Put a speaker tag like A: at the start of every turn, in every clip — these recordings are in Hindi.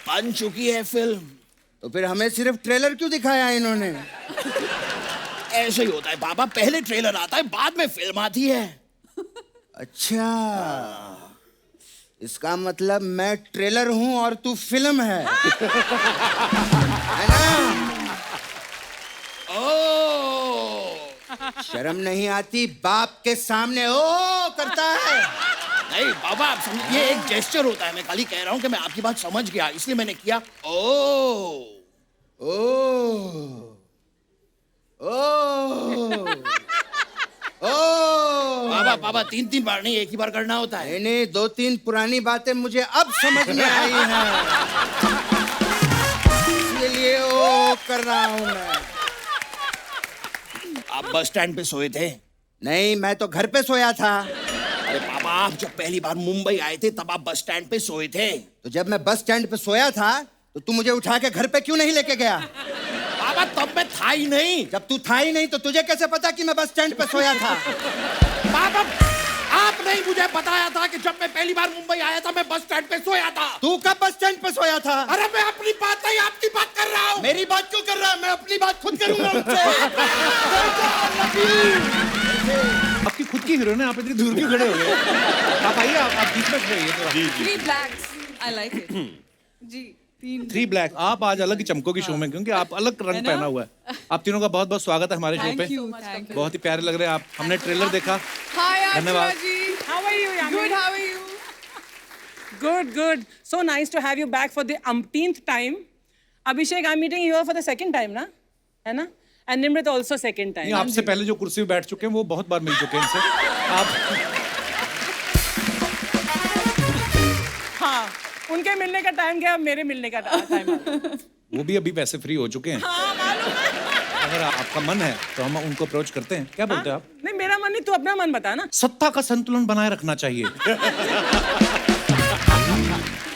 A: बन चुकी है फिल्म।
B: तो फिर हमें सिर्फ ट्रेलर क्यों दिखाया इन्होंने?
A: ऐसे ही होता है बाबा, पहले ट्रेलर आता है बाद में फिल्म आती है।
B: अच्छा, इसका मतलब मैं ट्रेलर हूं और तू फिल्म है ना?
A: ओ,
B: शर्म नहीं आती बाप के सामने ओ करता है?
A: नहीं बाबा, आप समझ, ये एक जेस्चर होता है। मैं खाली कह रहा हूँ कि मैं आपकी बात समझ गया, इसलिए मैंने किया ओ।
B: ओ ओ ओ
A: बाबा बाबा, 3-3 बार नहीं, एक ही बार करना होता है।
B: नहीं, 2-3 पुरानी बातें मुझे अब समझ में आई हैं, इसलिए ओ कर रहा हूं मैं।
A: आप बस स्टैंड पे सोए थे?
B: नहीं, मैं तो घर पे सोया था।
A: अरे बाबा, आप जब पहली बार मुंबई आए थे तब आप बस स्टैंड पे सोए थे।
B: तो जब मैं बस स्टैंड पे सोया था तो तू मुझे उठा के घर पे क्यों नहीं लेके गया?
A: बाबा तब मैं था ही नहीं।
B: जब तू था ही नहीं तो तुझे कैसे पता कि मैं बस स्टैंड पे सोया था?
A: बाबा, आपने ही मुझे बताया था कि जब मैं पहली बार मुंबई आया था मैं बस स्टैंड पे सोया था।
B: तू कब बस स्टैंड पे सोया था?
A: अरे मैं अपनी बात नहीं आपकी बात कर रहा हूँ।
B: मेरी बात क्यों कर रहा है? मैं अपनी बात खुद करूंगा उनसे।
C: आपकी खुद की हीरोइन है, आप इतनी दूर क्यों खड़े हो गए? आप आइए, आप बीच में खड़े होइए थोड़ा।
D: Three blacks. I like it. जी,
C: 3 ब्लैक। आप आज अलग ही चमकोगी शो में, क्योंकि आप अलग रंग पहना हुआ है। आप तीनों का बहुत बहुत स्वागत है हमारे शो पे।
D: Thank you. Thank you.
C: बहुत ही प्यारे लग रहे हैं आप। हमने ट्रेलर देखा।
D: Hi,
C: धन्यवाद।
D: Ashura ji.
E: How are you, Yami?
D: Good. How are you?
E: Good, good. So nice to have you back for the umpteenth time. Abhishek, I'm meeting you here for the second time, ना? है ना? And Nimrit also second time.
C: नहीं, आपसे पहले जो कुर्सी पे बैठ चुके हैं वो बहुत बार मिल चुके हैं इनसे। आप
E: हाँ, उनके मिलने का टाइम गया, अब मेरे मिलने का टाइम आ गया।
C: वो भी अभी वैसे फ्री हो चुके हैं।
E: हाँ, मालूम है।
C: अगर आपका मन है तो हम उनको अप्रोच करते हैं। क्या बोलते हैं आप?
E: नहीं, मेरा मन नहीं, तू अपना मन बता ना।
C: सत्ता का संतुलन बनाए रखना चाहिए।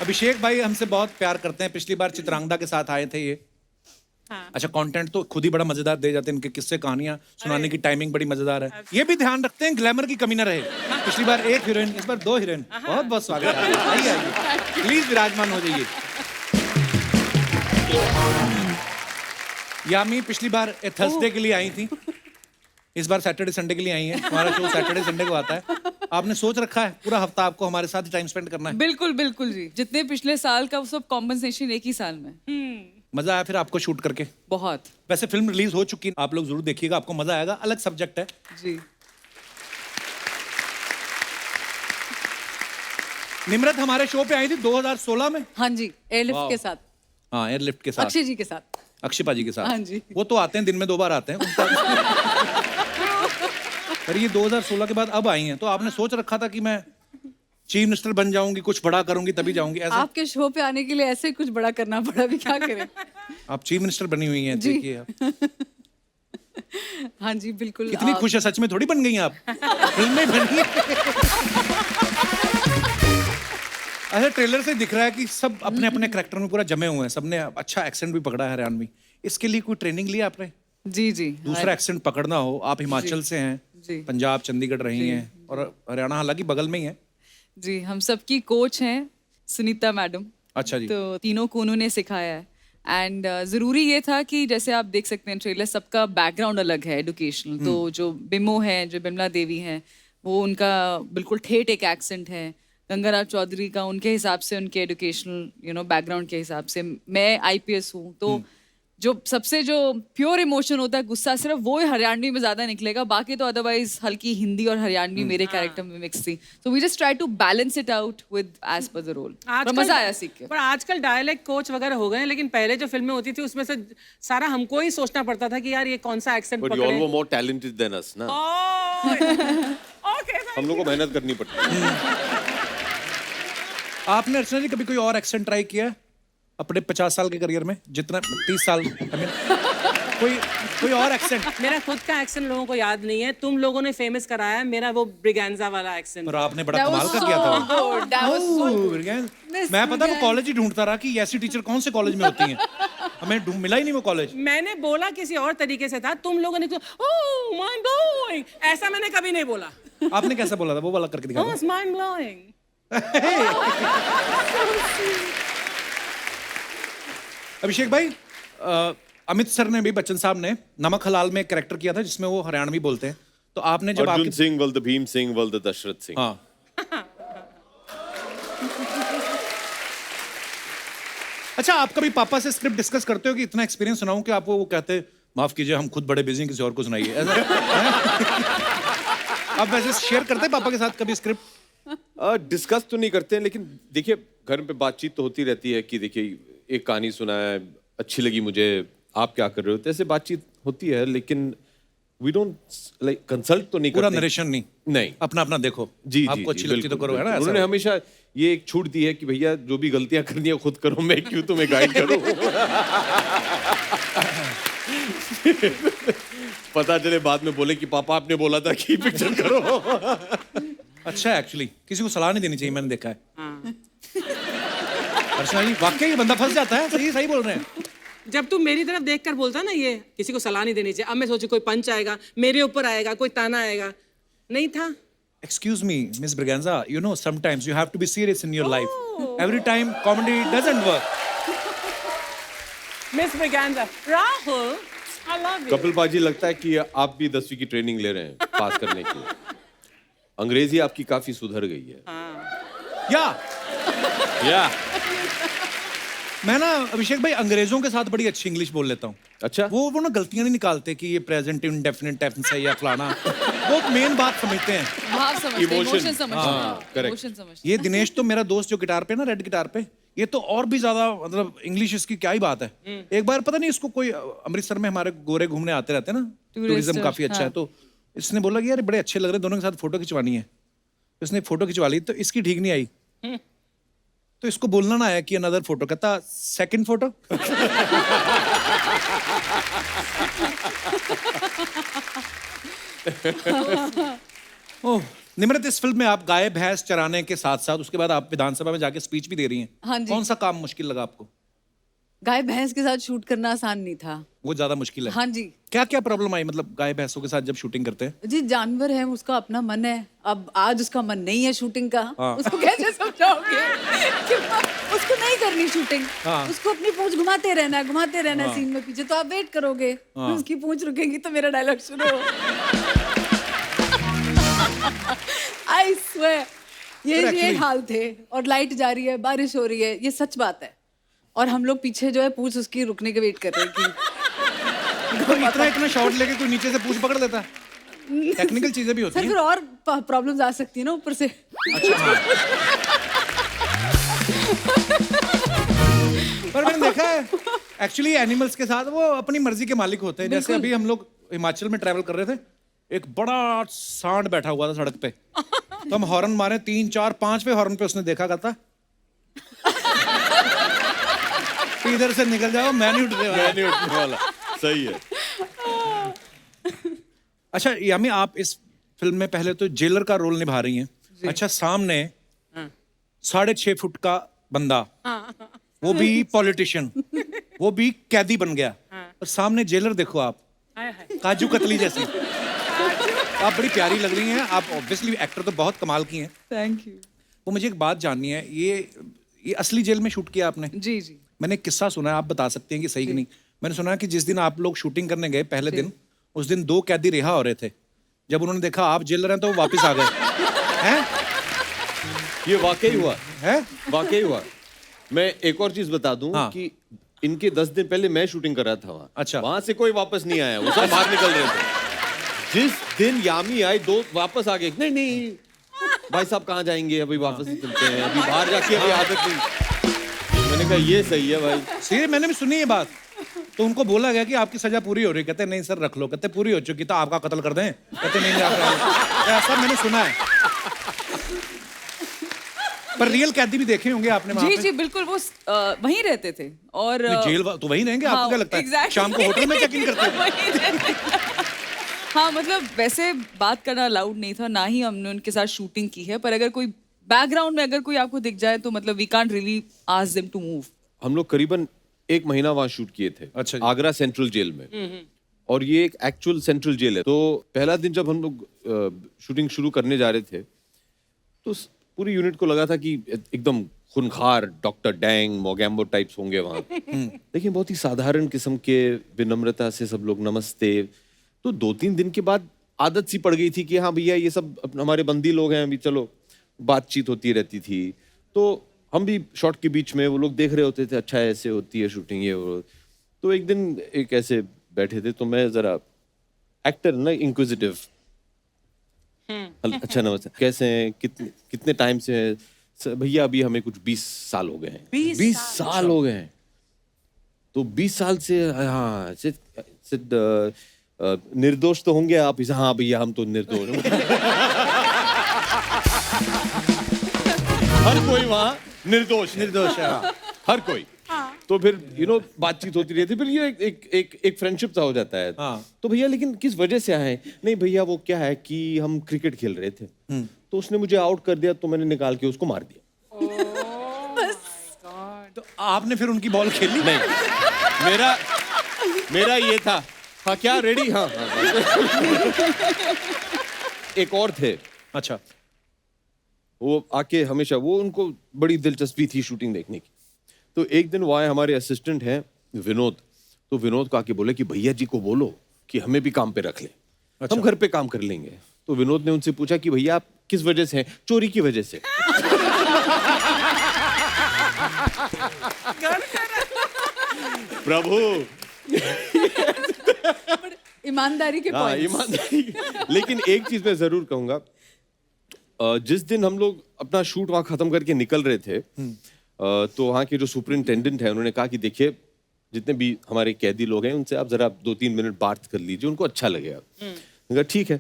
C: अभिषेक भाई हमसे बहुत प्यार करते हैं। पिछली बार चित्रांगदा के साथ आए थे ये।
E: हाँ।
C: अच्छा, कंटेंट तो खुद ही बड़ा मजेदार दे जाते हैं। इनके किस्से कहानियां सुनाने की टाइमिंग बड़ी मजेदार है। ये भी ध्यान रखते हैं ग्लैमर की कमी ना रहे। पिछली बार 1 हीरोइन, इस बार 2 हीरोइन। बहुत बहुत स्वागत है। आइए आइए, प्लीज विराजमान हो जाइए। यामी पिछली बार थर्सडे के लिए आई थी, इस बार सैटरडे संडे के लिए आई है। हमारा शो सैटरडे संडे को आता है। आपने सोच रखा है पूरा हफ्ता आपको हमारे साथ टाइम स्पेंड करना है?
D: बिल्कुल बिल्कुल जी, जितने पिछले साल का वो सब कॉम्पनसेशन एक ही साल में।
C: मजा आया फिर आपको शूट करके?
D: बहुत।
C: वैसे फिल्म रिलीज हो चुकी है, आप लोग जरूर देखिएगा, आपको मजा आएगा। अलग सब्जेक्ट है
D: जी।
C: निम्रत हमारे शो पे आई थी 2016 में।
D: हाँ जी, एयरलिफ्ट
C: वाह।
D: के साथ,
C: हाँ, एयरलिफ्ट के साथ,
D: अक्षय जी के साथ।
C: अक्षिपा जी के साथ।
D: हाँ जी।
C: वो तो आते हैं, दिन में 2 बार आते हैं। पर ये 2016 के बाद अब आई हैं, तो आपने सोच रखा था कि मैं चीफ मिनिस्टर बन जाऊंगी, कुछ बड़ा करूंगी तभी जाऊंगी, ऐसा?
D: आपके शो पे आने के लिए ऐसे कुछ बड़ा करना पड़ा, भी क्या करें।
C: आप चीफ मिनिस्टर बनी हुई हैं,
D: जी।
C: देखिए आप।
D: हाँ जी बिल्कुल।
C: कितनी खुश है, सच में थोड़ी बन गई आप, फिल्म में बनी है। अच्छा, ट्रेलर से दिख रहा है कि सब अपने अपने कैरेक्टर में पूरा जमे हुए हैं। सबने अच्छा एक्सेंट भी पकड़ा है हरियाणवी। इसके लिए कोई ट्रेनिंग ली आपने?
D: जी जी।
C: दूसरा एक्सेंट पकड़ना हो, आप हिमाचल से हैं,
D: जी।
C: पंजाब चंडीगढ़ रही हैं, और हरियाणा हालांकि बगल में ही है।
D: जी, हम सबकी कोच हैं सुनीता मैडम।
C: अच्छा जी।
D: तो तीनों को उन्होंने सिखाया है। एंड ज़रूरी ये था कि जैसे आप देख सकते हैं ट्रेलर, सबका बैकग्राउंड अलग है एजुकेशनल। तो जो बिमो है, जो बिमला देवी हैं, वो उनका बिल्कुल ठेठ एक एक्सेंट है। गंगाराव चौधरी का उनके हिसाब से, उनके एजुकेशनल बैकग्राउंड के हिसाब से। मैं आईपीएस हूँ, तो जो सबसे जो प्योर इमोशन होता है, गुस्सा, सिर्फ वो हरियाणवी में ज्यादा निकलेगा। बाकी तो अदरवाइज हल्की हिंदी और हरियाणवी मेरे कैरेक्टर में मिक्स थी। So we just try to balance it out with as per the role. मजा आया सीख के।
E: पर आजकल डायलेक्ट कोच वगैरह हो गए हैं, लेकिन पहले जो फिल्में होती थी उसमें से सारा हमको ही सोचना पड़ता था कि यार ये कौन सा accent
F: But you all were more talented than us, ना?
E: ओके,
F: हम लोग को मेहनत करनी पड़ती है।
C: आपने अर्चना जी कभी कोई और एक्सेंट ट्राई किया है अपने 50 साल के करियर में? जितना 30 साल, कोई और एक्सेंट?
E: मेरा खुद का एक्सेंट लोगों को याद नहीं है, तुम लोगों ने फेमस कराया है मेरा वो ब्रिगेंजा वाला एक्सेंट।
C: पर आपने बड़ा कमाल का किया था।
D: ओह,
C: मैं पता वो कॉलेज ही ढूंढता रहा कि ऐसी टीचर कौन से कॉलेज में होती हैं। हमें मिला ही नहीं वो कॉलेज।
E: मैंने बोला किसी और तरीके से था, तुम लोगों ने ओह माइंड ब्लोइंग, ऐसा मैंने कभी नहीं बोला।
C: आपने कैसा बोला था? वो वाला करके दिखा दो।
E: Mind blowing.
C: अभिषेक भाई, अमित सर ने भी, बच्चन साहब ने नमक हलाल में एक कैरेक्टर किया था जिसमें वो हरियाणवी बोलते हैं, तो आपने जब
F: अर्जुन सिंह वल्द भीम सिंह वल्द दशरथ सिंह।
C: हाँ, अच्छा, आप कभी पापा से स्क्रिप्ट डिस्कस करते हो कि इतना एक्सपीरियंस सुनाऊं कि आपको वो कहते हैं माफ कीजिए हम खुद बड़े बिजी हैं, किसी और को सुनाइए, ऐसा आप वैसे शेयर करते हैं पापा के साथ कभी स्क्रिप्ट?
F: डिस्कस तो नहीं करते हैं, लेकिन देखिए घर पे बातचीत तो होती रहती है कि देखिए एक कहानी सुना है, अच्छी लगी मुझे, आप क्या कर रहे हो, तो ऐसे बातचीत होती है, लेकिन वी डोंट लाइक कंसल्ट तो नहीं
C: पूरा
F: करते।
C: नरेशन नहीं,
F: नहीं,
C: अपना अपना देखो,
F: जी
C: आपको अच्छी लगती तो
F: बिल्कुल,
C: करो, है ना?
F: बिल्कुल।
C: ऐसा
F: उन्होंने हमेशा ये एक छूट दी है कि भैया जो भी गलतियां करनी है खुद करो, मैं क्यों तुम्हें गाइड करूं। पता चले बाद में बोले कि पापा आपने बोला था कि पिक्चर करो।
C: अच्छा, एक्चुअली किसी को सलाह नहीं देनी चाहिए, मैंने देखा है। अर्चना जी, वाकई ये बंदा फंस जाता है, सही सही बोल रहे हैं।
E: जब तू मेरी तरफ देखकर बोलता ना ये किसी को सलाह नहीं देनी चाहिए, अब मैं सोचू कोई पंच आएगा, मेरे ऊपर आएगा, कोई ताना आएगा, नहीं था।
C: Excuse me, Miss Braganza, you know sometimes you have to be serious in your life. Every time comedy doesn't work.
E: Miss Braganza, Rahul, I love you.
F: Kapil पाजी, लगता है कि आप भी 10वीं की ट्रेनिंग ले रहे हैं पास करने की। अंग्रेजी आपकी काफी सुधर गई है। या
C: मैं ना अभिषेक भाई अंग्रेजों के साथ बड़ी अच्छी इंग्लिश बोल लेता हूँ।
F: अच्छा।
C: वो ना गलतियां नहीं निकालते कि ये प्रेजेंट इंडेफिनिट टेंस है या फलाना, वो मेन बात समझते हैं।
D: भाव समझते हैं,
F: Emotion.
D: इमोशन समझते हैं,
F: correct.
D: इमोशन समझते हैं।
C: ये दिनेश तो मेरा दोस्त जो गिटार पे ना, रेड गिटार पे, ये तो और भी ज्यादा, मतलब इंग्लिश इसकी क्या ही बात है। एक बार पता नहीं इसको कोई अमृतसर में हमारे गोरे घूमने आते रहते हैं ना, टूरिज्म काफी अच्छा है, तो इसने बोला कि यार बड़े अच्छे लग रहे हैं, दोनों के साथ फोटो खिंचवानी है। तो इसने फोटो खिंचवा ली, तो इसकी ठीक नहीं आई, तो इसको बोलना ना आया कि अनदर फोटो, कहता सेकंड फोटो। ओह निमरत, इस फिल्म में आप गाय भैंस चराने के साथ साथ उसके बाद आप विधानसभा में जाके स्पीच भी दे रही हैं।
D: हाँ जी।
C: कौन सा काम मुश्किल लगा आपको?
D: गाय भैंस के साथ शूट करना आसान नहीं था।
C: वो ज्यादा मुश्किल है।
D: हाँ जी।
C: क्या क्या प्रॉब्लम आई, मतलब गाय भैंसों के साथ जब शूटिंग करते हैं?
D: जी, जानवर है, उसका अपना मन है। अब आज उसका मन नहीं है शूटिंग का,
C: हाँ।
D: उसको कैसे समझाओगे कि उसको नहीं करनी शूटिंग,
C: हाँ।
D: उसको अपनी पूंछ घुमाते रहना सीन में पीछे, तो आप वेट करोगे, उसकी पूंछ रुकेगी तो मेरा डायलॉग शुरू हो। आई स्वेयर, ये हाल थे। और लाइट जा रही है, बारिश हो रही है, ये सच बात है, और हम लोग पीछे जो है पूंछ उसकी रुकने के वेट कर रहे हैं कि
C: तो इतना शॉट लेके कोई नीचे से पूंछ पकड़ लेता है? टेक्निकल चीजें भी होती
D: सर
C: हैं।
D: फिर और प्रॉब्लम्स आ सकती है ना ऊपर से।
C: अच्छा, हाँ। पर मैंने देखा है एक्चुअली एनिमल्स के साथ वो अपनी मर्जी के मालिक होते हैं। जैसे अभी हम लोग हिमाचल में ट्रैवल कर रहे थे, एक बड़ा सांड बैठा हुआ था सड़क पे, तो हम हॉर्न मारे 3 4 5वें हॉर्न पे उसने देखा, कहता इधर से निकल जाओ, मैं नहीं उठने वाला।
F: सही है।
C: अच्छा यामी, आप इस फिल्म में पहले तो जेलर का रोल निभा रही हैं। अच्छा, सामने 6.5 फुट का बंदा, वो भी पॉलिटिशियन, वो भी कैदी बन गया, और सामने जेलर देखो आप, काजू कतली जैसी। आप बड़ी प्यारी लग रही हैं। आप ऑब्वियसली एक्टर तो बहुत कमाल की हैं।
D: Thank you.
C: वो मुझे एक बात जाननी है, ये असली जेल में शूट किया आपने?
D: जी जी।
C: मैंने एक किस्सा सुना है, आप बता सकते हैं कि सही कि नहीं। मैंने सुना कि जिस दिन आप लोग शूटिंग करने गए पहले दिन, उस दिन 2 कैदी रिहा हो रहे थे। जब उन्होंने देखा आप जेलर हैं तो वो वापस आ गए। हैं?
F: ये वाकई हुआ
C: हैं?
F: वाकई हुआ। मैं एक और चीज बता दूं
C: हाँ।
F: कि इनके 10 दिन पहले मैं शूटिंग कर रहा था वहाँ।
C: अच्छा।
F: वहां से कोई वापस नहीं आया, वो सब बाहर निकल रहे थे। जिस दिन यामी आए 2 वापस आ गए। नहीं भाई साहब कहाँ जाएंगे, अभी वापस ही चलते हैं, अभी बाहर जाके अभी आदत नहीं। मैंने कहा ये सही है भाई।
C: सीरियस, मैंने भी सुनी ये बात। तो उनको बोला गया कि आपकी सजा पूरी हो रही है, कहते नहीं सर रख लो, कहते पूरी हो चुकी तो आपका कत्ल कर दें, कहते नहीं ऐसा मैंने सुना है। पर रियल कैदी भी देखे होंगे आपने वहाँ
D: जी
C: पे?
D: जी बिल्कुल, वो वहीं रहते थे। और
C: जेल तो वहीं रहेंगे, आपको क्या लगता है?
D: exactly.
C: शाम को होटल में चेक इन करते हैं।
D: वहीं रहते थे। हाँ, मतलब वैसे बात करना अलाउड नहीं था, ना ही हमने उनके साथ शूटिंग की है, पर अगर कोई बैकग्राउंड में अगर कोई आपको दिख जाए तो मतलब we can't really ask them to move.
F: हम लोग करीबन 1 महीना वहाँ शूट किए थे।
C: अच्छा जी।
F: आगरा सेंट्रल जेल में। और ये एक एक्चुअल सेंट्रल जेल है। तो पहला दिन जब हम लोग शूटिंग शुरू करने जा रहे थे, तो पूरी यूनिट को लगा था कि एकदम खूनखार डॉक्टर डैंग मोगैम्बो टाइप्स होंगे वहाँ। लेकिन बहुत ही साधारण किस्म के विनम्रता से सब लोग नमस्ते। तो 2-3 दिन के बाद आदत सी पड़ गई थी कि हाँ भैया ये सब हमारे बंदी लोग हैं, अभी चलो बातचीत होती रहती थी। तो हम भी शॉट के बीच में वो लोग देख रहे होते थे, अच्छा ऐसे होती है शूटिंग ये वो। तो एक दिन एक ऐसे बैठे थे तो मैं जरा एक्टर ना इंक्विजिटिव, अच्छा नमस्ते कैसे हैं, कितने टाइम से हैं? भैया अभी हमें कुछ 20 साल हो गए हैं। 20 साल हो गए हैं। तो 20 साल से हाँ निर्दोष तो होंगे आप? हाँ भैया हम तो निर्दोष। हर कोई वहाँ निर्दोष है। हाँ, हर कोई। तो फिर बातचीत होती रहती, फिर ये एक फ्रेंडशिप सा हो जाता है। तो भैया लेकिन किस वजह से आए? नहीं भैया वो क्या है कि हम क्रिकेट खेल रहे थे तो उसने मुझे आउट कर दिया तो मैंने निकाल के उसको मार दिया।
C: तो आपने फिर उनकी बॉल खेली?
F: नहीं, मेरा ये था। हाँ क्या रेडी? हाँ। एक और थे,
C: अच्छा,
F: वो आके हमेशा वो उनको बड़ी दिलचस्पी थी शूटिंग देखने की। तो एक दिन वो आए, हमारे असिस्टेंट हैं विनोद। तो विनोद को आके बोले कि भैया जी को बोलो कि हमें भी काम पे रख ले। हम घर पे काम कर लेंगे। तो विनोद ने उनसे पूछा कि भैया आप किस वजह से हैं? चोरी की वजह से। प्रभु
D: ईमानदारी के
F: हाँ,
D: पॉइंट्स।
F: ईमानदारी। लेकिन एक चीज मैं जरूर कहूंगा, जिस दिन हम लोग अपना शूट वहां खत्म करके निकल रहे थे तो वहाँ के जो सुपरिंटेंडेंट है उन्होंने कहा कि देखिए जितने भी हमारे कैदी लोग हैं उनसे आप जरा 2-3 मिनट बात कर लीजिए, उनको अच्छा लगेगा। मैंने कहा ठीक है।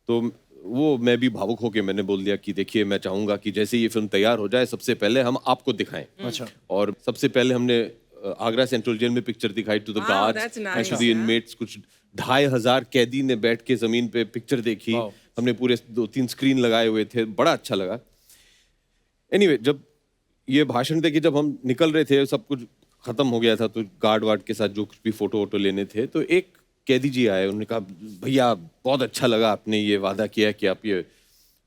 F: तो वो मैं भी भावुक होके मैंने बोल दिया कि देखिए मैं चाहूंगा कि जैसे ये फिल्म तैयार हो जाए सबसे पहले हम आपको दिखाएं।
C: अच्छा।
F: और सबसे पहले हमने आगरा सेंट्रल जेल में पिक्चर दिखाई to the
E: Wow,
F: guards
E: that's nice,
F: and to the inmates. कुछ 2500 कैदी ने बैठ के जमीन पे पिक्चर देखी। हमने पूरे 2-3 स्क्रीन लगाए हुए थे, बड़ा अच्छा लगा। एनीवे जब ये भाषण दे के जब हम निकल रहे थे, सब कुछ खत्म हो गया था, तो गार्ड वार्ड के साथ जो कुछ भी फोटो वोटो लेने थे, तो एक कैदी जी आए, उन्होंने कहा भैया बहुत अच्छा लगा आपने ये वादा किया कि आप ये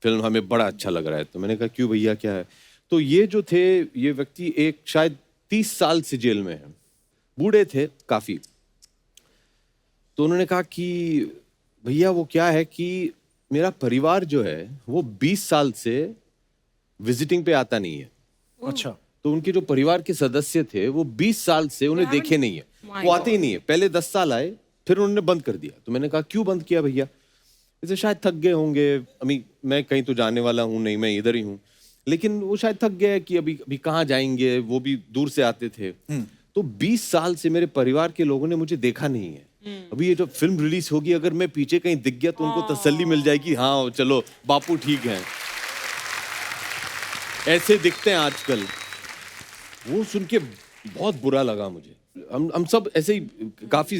F: फिल्म, हमें बड़ा अच्छा लग रहा है। तो मैंने कहा क्यों भैया क्या है? तो ये जो थे ये व्यक्ति एक शायद 30 साल से जेल में है, बूढ़े थे काफी। तो उन्होंने कहा कि भैया वो क्या है कि मेरा परिवार जो है वो 20 साल से विजिटिंग पे आता नहीं है।
C: अच्छा।
F: तो उनके जो परिवार के सदस्य थे वो 20 साल से उन्हें देखे नहीं है, वो आते ही नहीं है। पहले 10 साल आए, फिर उन्होंने बंद कर दिया। तो मैंने कहा क्यों बंद किया भैया? इसे शायद थक गए होंगे, अभी मैं कहीं तो जाने वाला हूँ नहीं, मैं इधर ही हूँ, लेकिन वो शायद थक गए कि अभी कहाँ जाएंगे, वो भी दूर से आते थे। तो 20 साल से मेरे परिवार के लोगों ने मुझे देखा नहीं है। अभी ये जब फिल्म रिलीज होगी, अगर मैं पीछे कहीं दिख गया तो उनको तसल्ली मिल जाएगी, हाँ चलो बापू ठीक है। ऐसे दिखते हैं आजकल। वो सुन के बहुत बुरा लगा मुझे। हम सब ऐसे ही काफी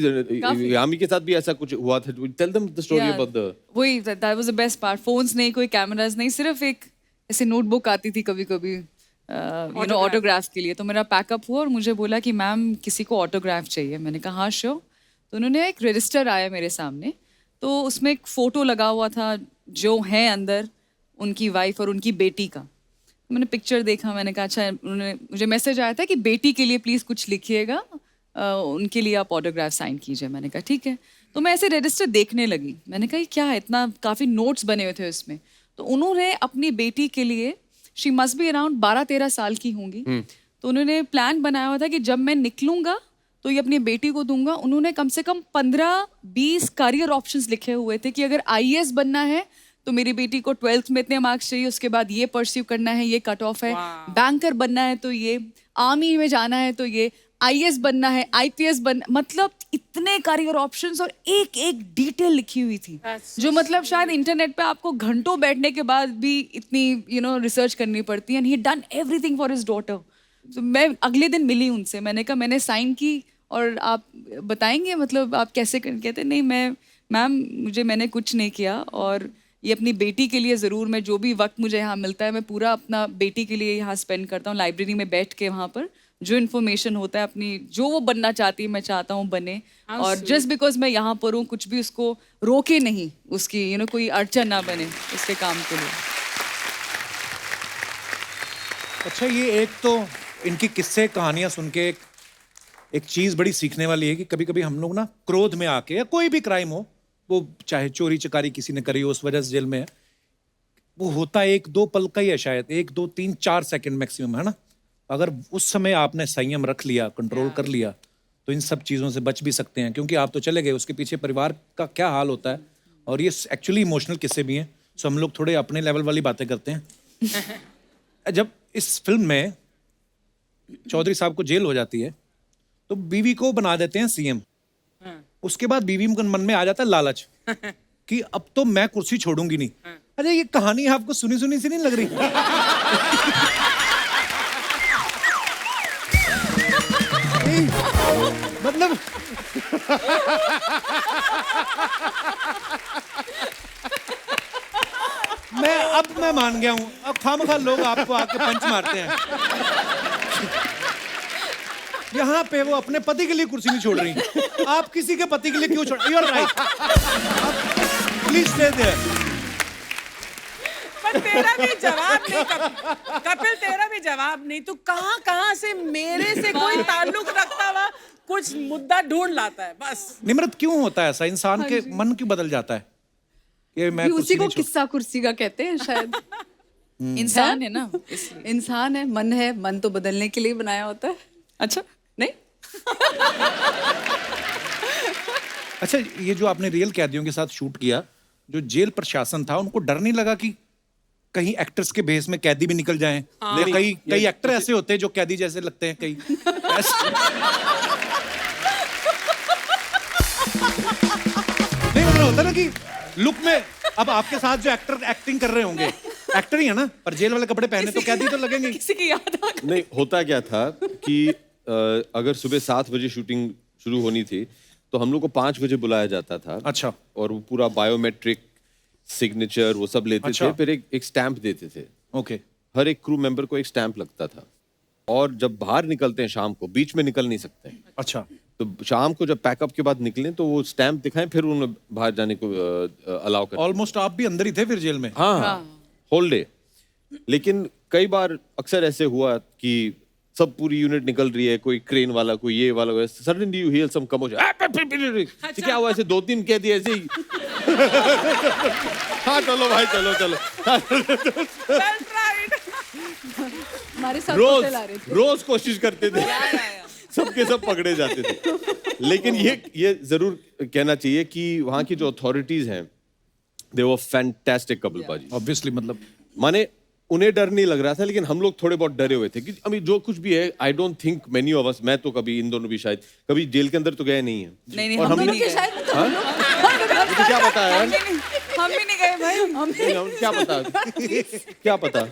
F: यामी के साथ भी ऐसा कुछ हुआ था। Tell them the story about the
D: वही that was the best part. Phones नहीं, कोई कैमरास नहीं, सिर्फ एक ऐसे नोटबुक आती थी कभी-कभी ऑटोग्राफ के लिए। तो मेरा पैकअप हुआ और मुझे बोला कि मैम किसी को ऑटोग्राफ चाहिए। मैंने कहा हाँ श्योर। तो उन्होंने एक रजिस्टर आया मेरे सामने, तो उसमें एक फोटो लगा हुआ था जो है अंदर उनकी वाइफ और उनकी बेटी का। मैंने पिक्चर देखा, मैंने कहा अच्छा। उन्होंने मुझे मैसेज आया था कि बेटी के लिए प्लीज़ कुछ लिखिएगा, उनके लिए आप ऑटोग्राफ साइन कीजिए। मैंने कहा ठीक है। तो मैं ऐसे रजिस्टर देखने लगी, मैंने कहा ये क्या है, इतना काफ़ी नोट्स बने हुए थे उसमें। तो उन्होंने अपनी बेटी के लिए, शी मस्ट बी अराउंड 12-13 साल की होंगी, तो उन्होंने प्लान बनाया हुआ था कि जब मैं निकलूंगा तो ये अपनी बेटी को दूंगा। उन्होंने कम से कम 15-20 करियर ऑप्शंस लिखे हुए थे कि अगर IAS बनना है तो मेरी बेटी को 12th में इतने मार्क्स चाहिए, उसके बाद ये परस्यू करना है, ये कट ऑफ है, बैंकर बनना है तो ये, आर्मी में जाना है तो ये, IAS बनना है, IPS बनना, मतलब इतने करियर ऑप्शंस और एक एक डिटेल लिखी हुई थी जो मतलब शायद इंटरनेट पे आपको घंटों बैठने के बाद भी इतनी रिसर्च करनी पड़ती है। And he done everything for his daughter. तो मैं अगले दिन मिली उनसे, मैंने कहा मैंने साइन की और आप बताएंगे मतलब आप कैसे कहते नहीं मैम मैंने कुछ नहीं किया, और ये अपनी बेटी के लिए ज़रूर, मैं जो भी वक्त मुझे यहाँ मिलता है मैं पूरा अपना बेटी के लिए यहाँ स्पेंड करता हूँ, लाइब्रेरी में बैठ के वहाँ पर जो इन्फॉर्मेशन होता है अपनी, जो वो बनना चाहती है मैं चाहता हूँ बने। और जस्ट बिकॉज मैं यहाँ पर हूँ कुछ भी उसको रोके नहीं, उसकी कोई अड़चन ना बने उसके काम के लिए।
C: अच्छा, ये एक तो इनकी किस्से कहानियां सुन के एक चीज बड़ी सीखने वाली है कि कभी कभी हम लोग ना क्रोध में आके, या कोई भी क्राइम हो, वो चाहे चोरी चकारी किसी ने करी हो उस वजह से जेल में है, वो होता है 1-2 पल का ही है, शायद 1-2-3-4 सेकंड मैक्सिमम, है ना। अगर उस समय आपने संयम रख लिया, कंट्रोल कर लिया, तो इन सब चीजों से बच भी सकते हैं। क्योंकि आप तो चले गए, उसके पीछे परिवार का क्या हाल होता है, और ये एक्चुअली इमोशनल किस्से भी हैं। सो हम लोग थोड़े अपने लेवल वाली बातें करते हैं। जब इस फिल्म में चौधरी साहब को जेल हो जाती है तो बीवी को बना देते हैं सीएम। उसके बाद बीवी के मन में आ जाता है लालच कि अब तो मैं कुर्सी छोड़ूंगी नहीं। अच्छा, ये कहानी आपको सुनी सुनी सी नहीं लग रही? मतलब मैं मान गया हूं, अब खामखा लोग आपको आके पंच मारते हैं। यहाँ पे वो अपने पति के लिए कुर्सी नहीं छोड़ रही, आप किसी के पति के लिए क्यों छोड़? You are right, please stay there.
E: पर तेरा भी जवाब नहीं कपिल, तेरा भी जवाब नहीं। तू कहाँ से मेरे से कोई ताल्लुक रखता हुआ कुछ मुद्दा ढूंढ लाता है बस।
C: निम्रत, क्यों होता है ऐसा? इंसान के मन क्यों बदल जाता है? ये मैं
G: उसी को किस्सा कुर्सी का कहते हैं शायद।
D: इंसान है ना, इसलिए।
G: इंसान है, मन तो बदलने के लिए बनाया होता है।
D: अच्छा,
G: नहीं?
C: अच्छा, ये जो आपने रियल कैदियों के साथ शूट किया, जो जेल प्रशासन था, उनको डर नहीं लगा कि कहीं एक्टर्स के भेस में कैदी भी निकल जाएं? या कई एक्टर ऐसे होते हैं जो कैदी जैसे लगते हैं, कई नहीं, मतलब होता ना कि लुक में। अब आपके साथ जो एक्टर एक्टिंग कर रहे होंगे, एक्टर ही है ना, पर जेल वाले कपड़े पहने तो कैदी तो लगेंगे।
D: किसी की याद आ गई।
F: नहीं, होता क्या था कि अगर सुबह 7 बजे शूटिंग शुरू होनी थी तो हम लोग को 5 बजे बुलाया जाता था।
C: अच्छा।
F: और वो पूरा बायोमेट्रिक सिग्नेचर वो सब लेते थे, फिर एक स्टैंप देते थे।
C: ओके।
F: हर एक क्रू मेंबर को एक स्टैंप लगता था, और जब बाहर निकलते हैं शाम को, बीच में निकल नहीं सकते हैं।
C: अच्छा।
F: तो शाम को जब पैकअप के बाद निकलें तो वो स्टैंप दिखाएं, फिर उन्हें बाहर जाने को अलाउ करें।
C: ऑलमोस्ट आप भी अंदर ही थे फिर जेल में?
F: हाँ, होल डे। लेकिन कई बार अक्सर ऐसे हुआ कि सब पूरी यूनिट निकल रही है, कोई क्रेन वाला, कोई ये वाला, suddenly you hear some commotion. क्या हुआ? ऐसे 2-3 कह दिए ऐसे ही। हाँ, चलो भाई, चलो।
G: हमारे साथ होटल आ रहे थे।
F: रोज कोशिश करते थे, सबके सब पकड़े जाते थे। लेकिन ये जरूर कहना चाहिए कि वहाँ की जो अथॉरिटीज हैं, दे वर फैंटास्टिक कपिल पाजी।
C: ऑब्वियसली, मतलब
F: माने उन्हें डर नहीं लग रहा था, लेकिन हम लोग थोड़े बहुत डरे हुए थे कि अभी जो कुछ भी है, I don't think many of us, मैं तो कभी, इन दोनों भी शायद कभी जेल के अंदर तो गए नहीं है।
D: नहीं,
F: और
D: हम
F: हमने
D: नहीं गए।
G: शायद
F: मुझे क्या पता है,
D: हम भी नहीं गए भाई।
F: क्या पता।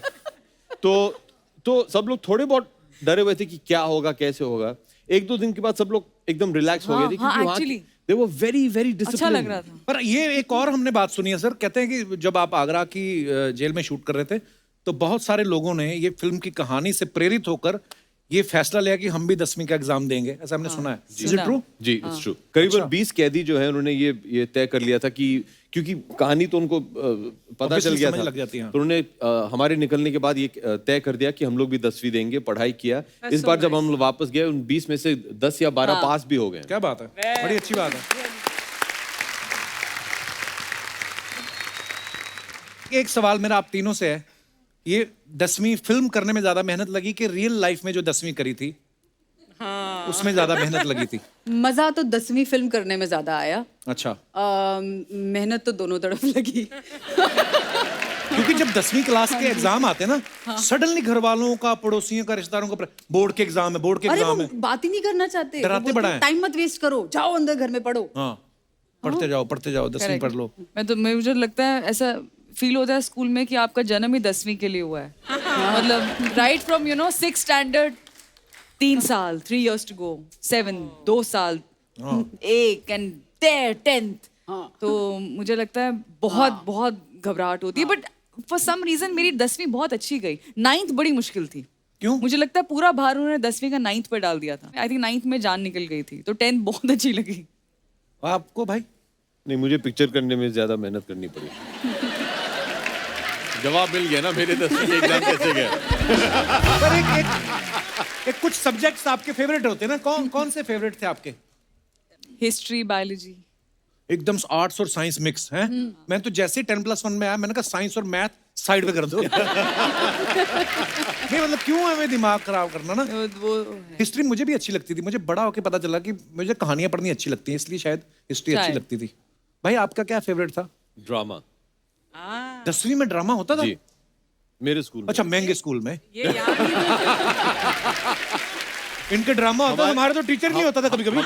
F: तो सब लोग थोड़े बहुत डरे हुए थे कि क्या होगा, कैसे होगा। 1-2 दिन के बाद सब लोग एकदम रिलैक्स हो गए थे, क्योंकि वहाँ they were very डिसिप्लिन्ड।
D: अच्छा लग रहा था।
C: पर ये एक और हमने बात सुनी है सर, कहते हैं कि जब आप आगरा की जेल में शूट कर रहे थे तो बहुत सारे लोगों ने ये फिल्म की कहानी से प्रेरित होकर ये फैसला लिया कि हम भी 10वीं का एग्जाम देंगे, ऐसा हमने सुना है। Is it true?
F: जी, इट्स ट्रू। करीबन 20 कैदी जो है, उन्होंने ये तय कर लिया था कि क्योंकि कहानी तो उनको पता चल गया था,
C: लग जाती है।
F: तो उन्होंने हमारे निकलने के बाद ये तय कर दिया कि हम लोग भी 10वीं देंगे, पढ़ाई किया। इस बार जब हम लोग वापस गए, उन 20 में से 10 या 12 पास भी हो गए।
C: क्या बात है, बड़ी अच्छी बात है। एक सवाल मेरा आप तीनों से है, ये 10वीं फिल्म करने में ज्यादा मेहनत लगी कि रियल लाइफ में जो 10वीं करी थी उसमें ज्यादा मेहनत लगी थी?
G: मजा तो 10वीं फिल्म करने में ज्यादा आया।
C: अच्छा।
G: मेहनत तो दोनों तरफ लगी।
C: क्योंकि जब 10वीं क्लास के एग्जाम आते हैं ना, सडनली घर वालों का, पड़ोसियों का, रिश्तेदारों का, बोर्ड के एग्जाम है, बोर्ड के एग्जाम है,
G: बात ही नहीं करना चाहते,
C: डराते बड़ा है।
G: टाइम मत वेस्ट करो, जाओ अंदर घर में पढ़ो।
C: हाँ, पढ़ते जाओ 10वीं पढ़ लो।
D: मुझे लगता है ऐसा फील होता है स्कूल में कि आपका जन्म ही 10वीं के लिए हुआ है। मतलब राइट फ्रॉम 6th स्टैंडर्ड 3 साल, 3 years to go, 7 2 साल, 1 and 10th। तो मुझे लगता है बहुत घबराहट होती है। बट फॉर सम रीजन मेरी 10वीं बहुत अच्छी गई। 9th बड़ी मुश्किल थी।
C: क्यों?
D: मुझे लगता है पूरा भार उन्होंने 10वीं का 9th पे डाल दिया था। आई थिंक 9th में जान निकल गई थी, तो 10th बहुत अच्छी लगी।
C: आपको भाई?
F: नहीं, मुझे पिक्चर करने में ज्यादा मेहनत करनी पड़ी। जवाब मिल गया ना, मेरे 10वीं के एग्जाम कैसे गए?
C: पर एक कुछ सब्जेक्ट्स आपके फेवरेट होते हैं ना, कौन कौन से फेवरेट थे आपके?
D: History, biology.
C: एकदम आर्ट्स और साइंस मिक्स हैं। मैं तो जैसे ही 10+1 में आया मैंने कहा साइंस और मैथ साइड पे कर दो। नहीं मतलब क्यों हमें दिमाग खराब करना ना।
D: वो है।
C: हिस्ट्री मुझे भी अच्छी लगती थी, मुझे बड़ा होके पता चला कि मुझे कहानियां पढ़नी अच्छी लगती हैं, इसलिए शायद हिस्ट्री अच्छी
D: शायद।
C: लगती थी। भाई आपका क्या फेवरेट था?
F: ड्रामा।
C: 10वीं में ड्रामा होता था?
F: जी, मेरे स्कूल में।
C: अच्छा, महंगे स्कूल में
E: ये यार
C: इनके ड्रामा होता था, हमारे तो टीचर नहीं होता था कभी कभी।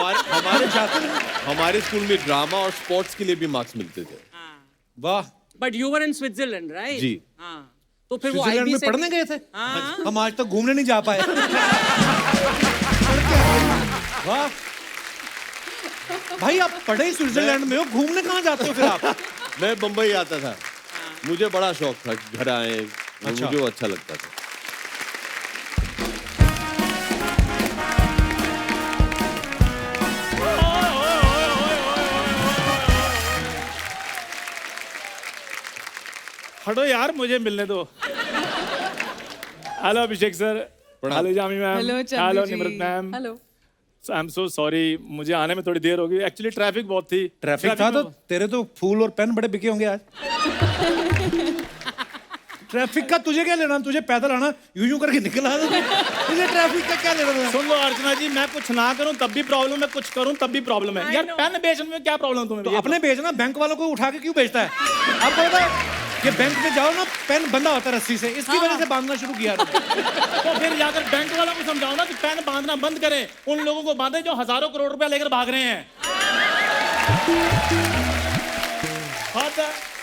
F: हमारे स्कूल में ड्रामा और स्पोर्ट्स के लिए भी मार्क्स मिलते थे।
C: वाह,
E: but you were in Switzerland right?
F: जी।
E: हाँ, तो फिर वो
C: स्विट्जरलैंड
E: IB
C: में
E: से
C: पढ़ने गए थे?
E: हाँ।
C: हम आज तक घूमने नहीं जा पाए। वाह भाई, आप पढ़े ही स्विट्जरलैंड में हो, घूमने कहाँ जाते हो फिर आप?
F: मैं बम्बई आता था, मुझे बड़ा शौक था कि घर आए,
C: अच्छा।
F: मुझे वो अच्छा लगता था।
H: हटो यार, मुझे मिलने दो। Hello Abhishek sir, hello Jami ma'am,
D: hello Chandu
H: hello
D: ji.
H: Nimrit ma'am.
G: Hello.
H: I am so sorry, मुझे आने में थोड़ी देर होगी। एक्चुअली ट्रैफिक बहुत थी।
C: ट्रैफिक था तो तेरे तो फूल और पेन बड़े बिके होंगे आज। ट्रैफिक का तुझे क्या लेना, तुझे पैदल आना यूं यूं करके निकला तुझे ट्रैफिक का क्या लेना?
H: सुन लो अर्चना जी, मैं कुछ ना करूं तब भी प्रॉब्लम है, कुछ करूं तब भी प्रॉब्लम है। यार पेन बेचने में क्या प्रॉब्लम तुम्हें?
C: तो अपने बेचना, बैंक वालों को उठा के क्यों बेचता है? आपको पता है ये बैंक में जाओ ना, पेन बंधा होता है रस्सी से, इसकी वजह से बांधना शुरू किया।
H: तो फिर जाकर बैंक वालों को समझाओ ना कि पेन बांधना बंद करें, उन लोगों को बांधे जो हजारों करोड़ रुपया लेकर भाग रहे हैं।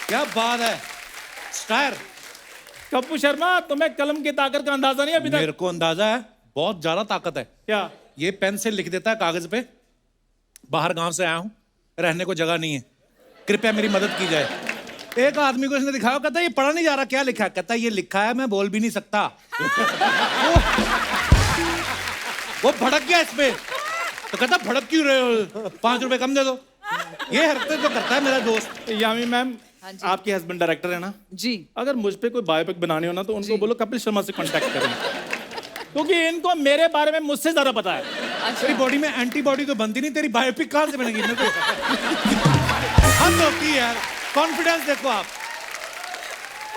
C: क्या बात है स्टार।
H: कप्पू शर्मा, तुम्हें कलम की ताकत का अंदाजा नहीं अभी
C: मेरे
H: तक?
C: को अंदाजा है, बहुत ज्यादा ताकत है।
H: क्या?
C: ये पेन से लिख देता है कागज पे, बाहर गांव से आया हूं, रहने को जगह नहीं है, कृपया मेरी मदद की जाए। एक आदमी को इसने दिखाया, कहता है ये पढ़ा नहीं जा रहा, क्या लिखा है? कहता है ये लिखा है मैं बोल भी नहीं सकता। वो भड़क गया इस पे, तो कहता भड़क क्यों रहे हो, 5 रुपए कम दे दो। ये हरकतें तो करता है मेरा दोस्त।
H: यामी मैम, आपके हस्बैंड डायरेक्टर है ना?
D: जी।
H: अगर मुझ पे कोई बायोपिक बनानी हो ना तो उनको बोलो कपिल शर्मा से कांटेक्ट करें, क्योंकि इनको मेरे बारे में मुझसे ज्यादा पता है।
C: तेरी बॉडी में एंटीबॉडी तो बनती नहीं, तेरी बायोपिक कहां से बनेगी? मेरे को हद होती है यार, कॉन्फिडेंस देखो आप।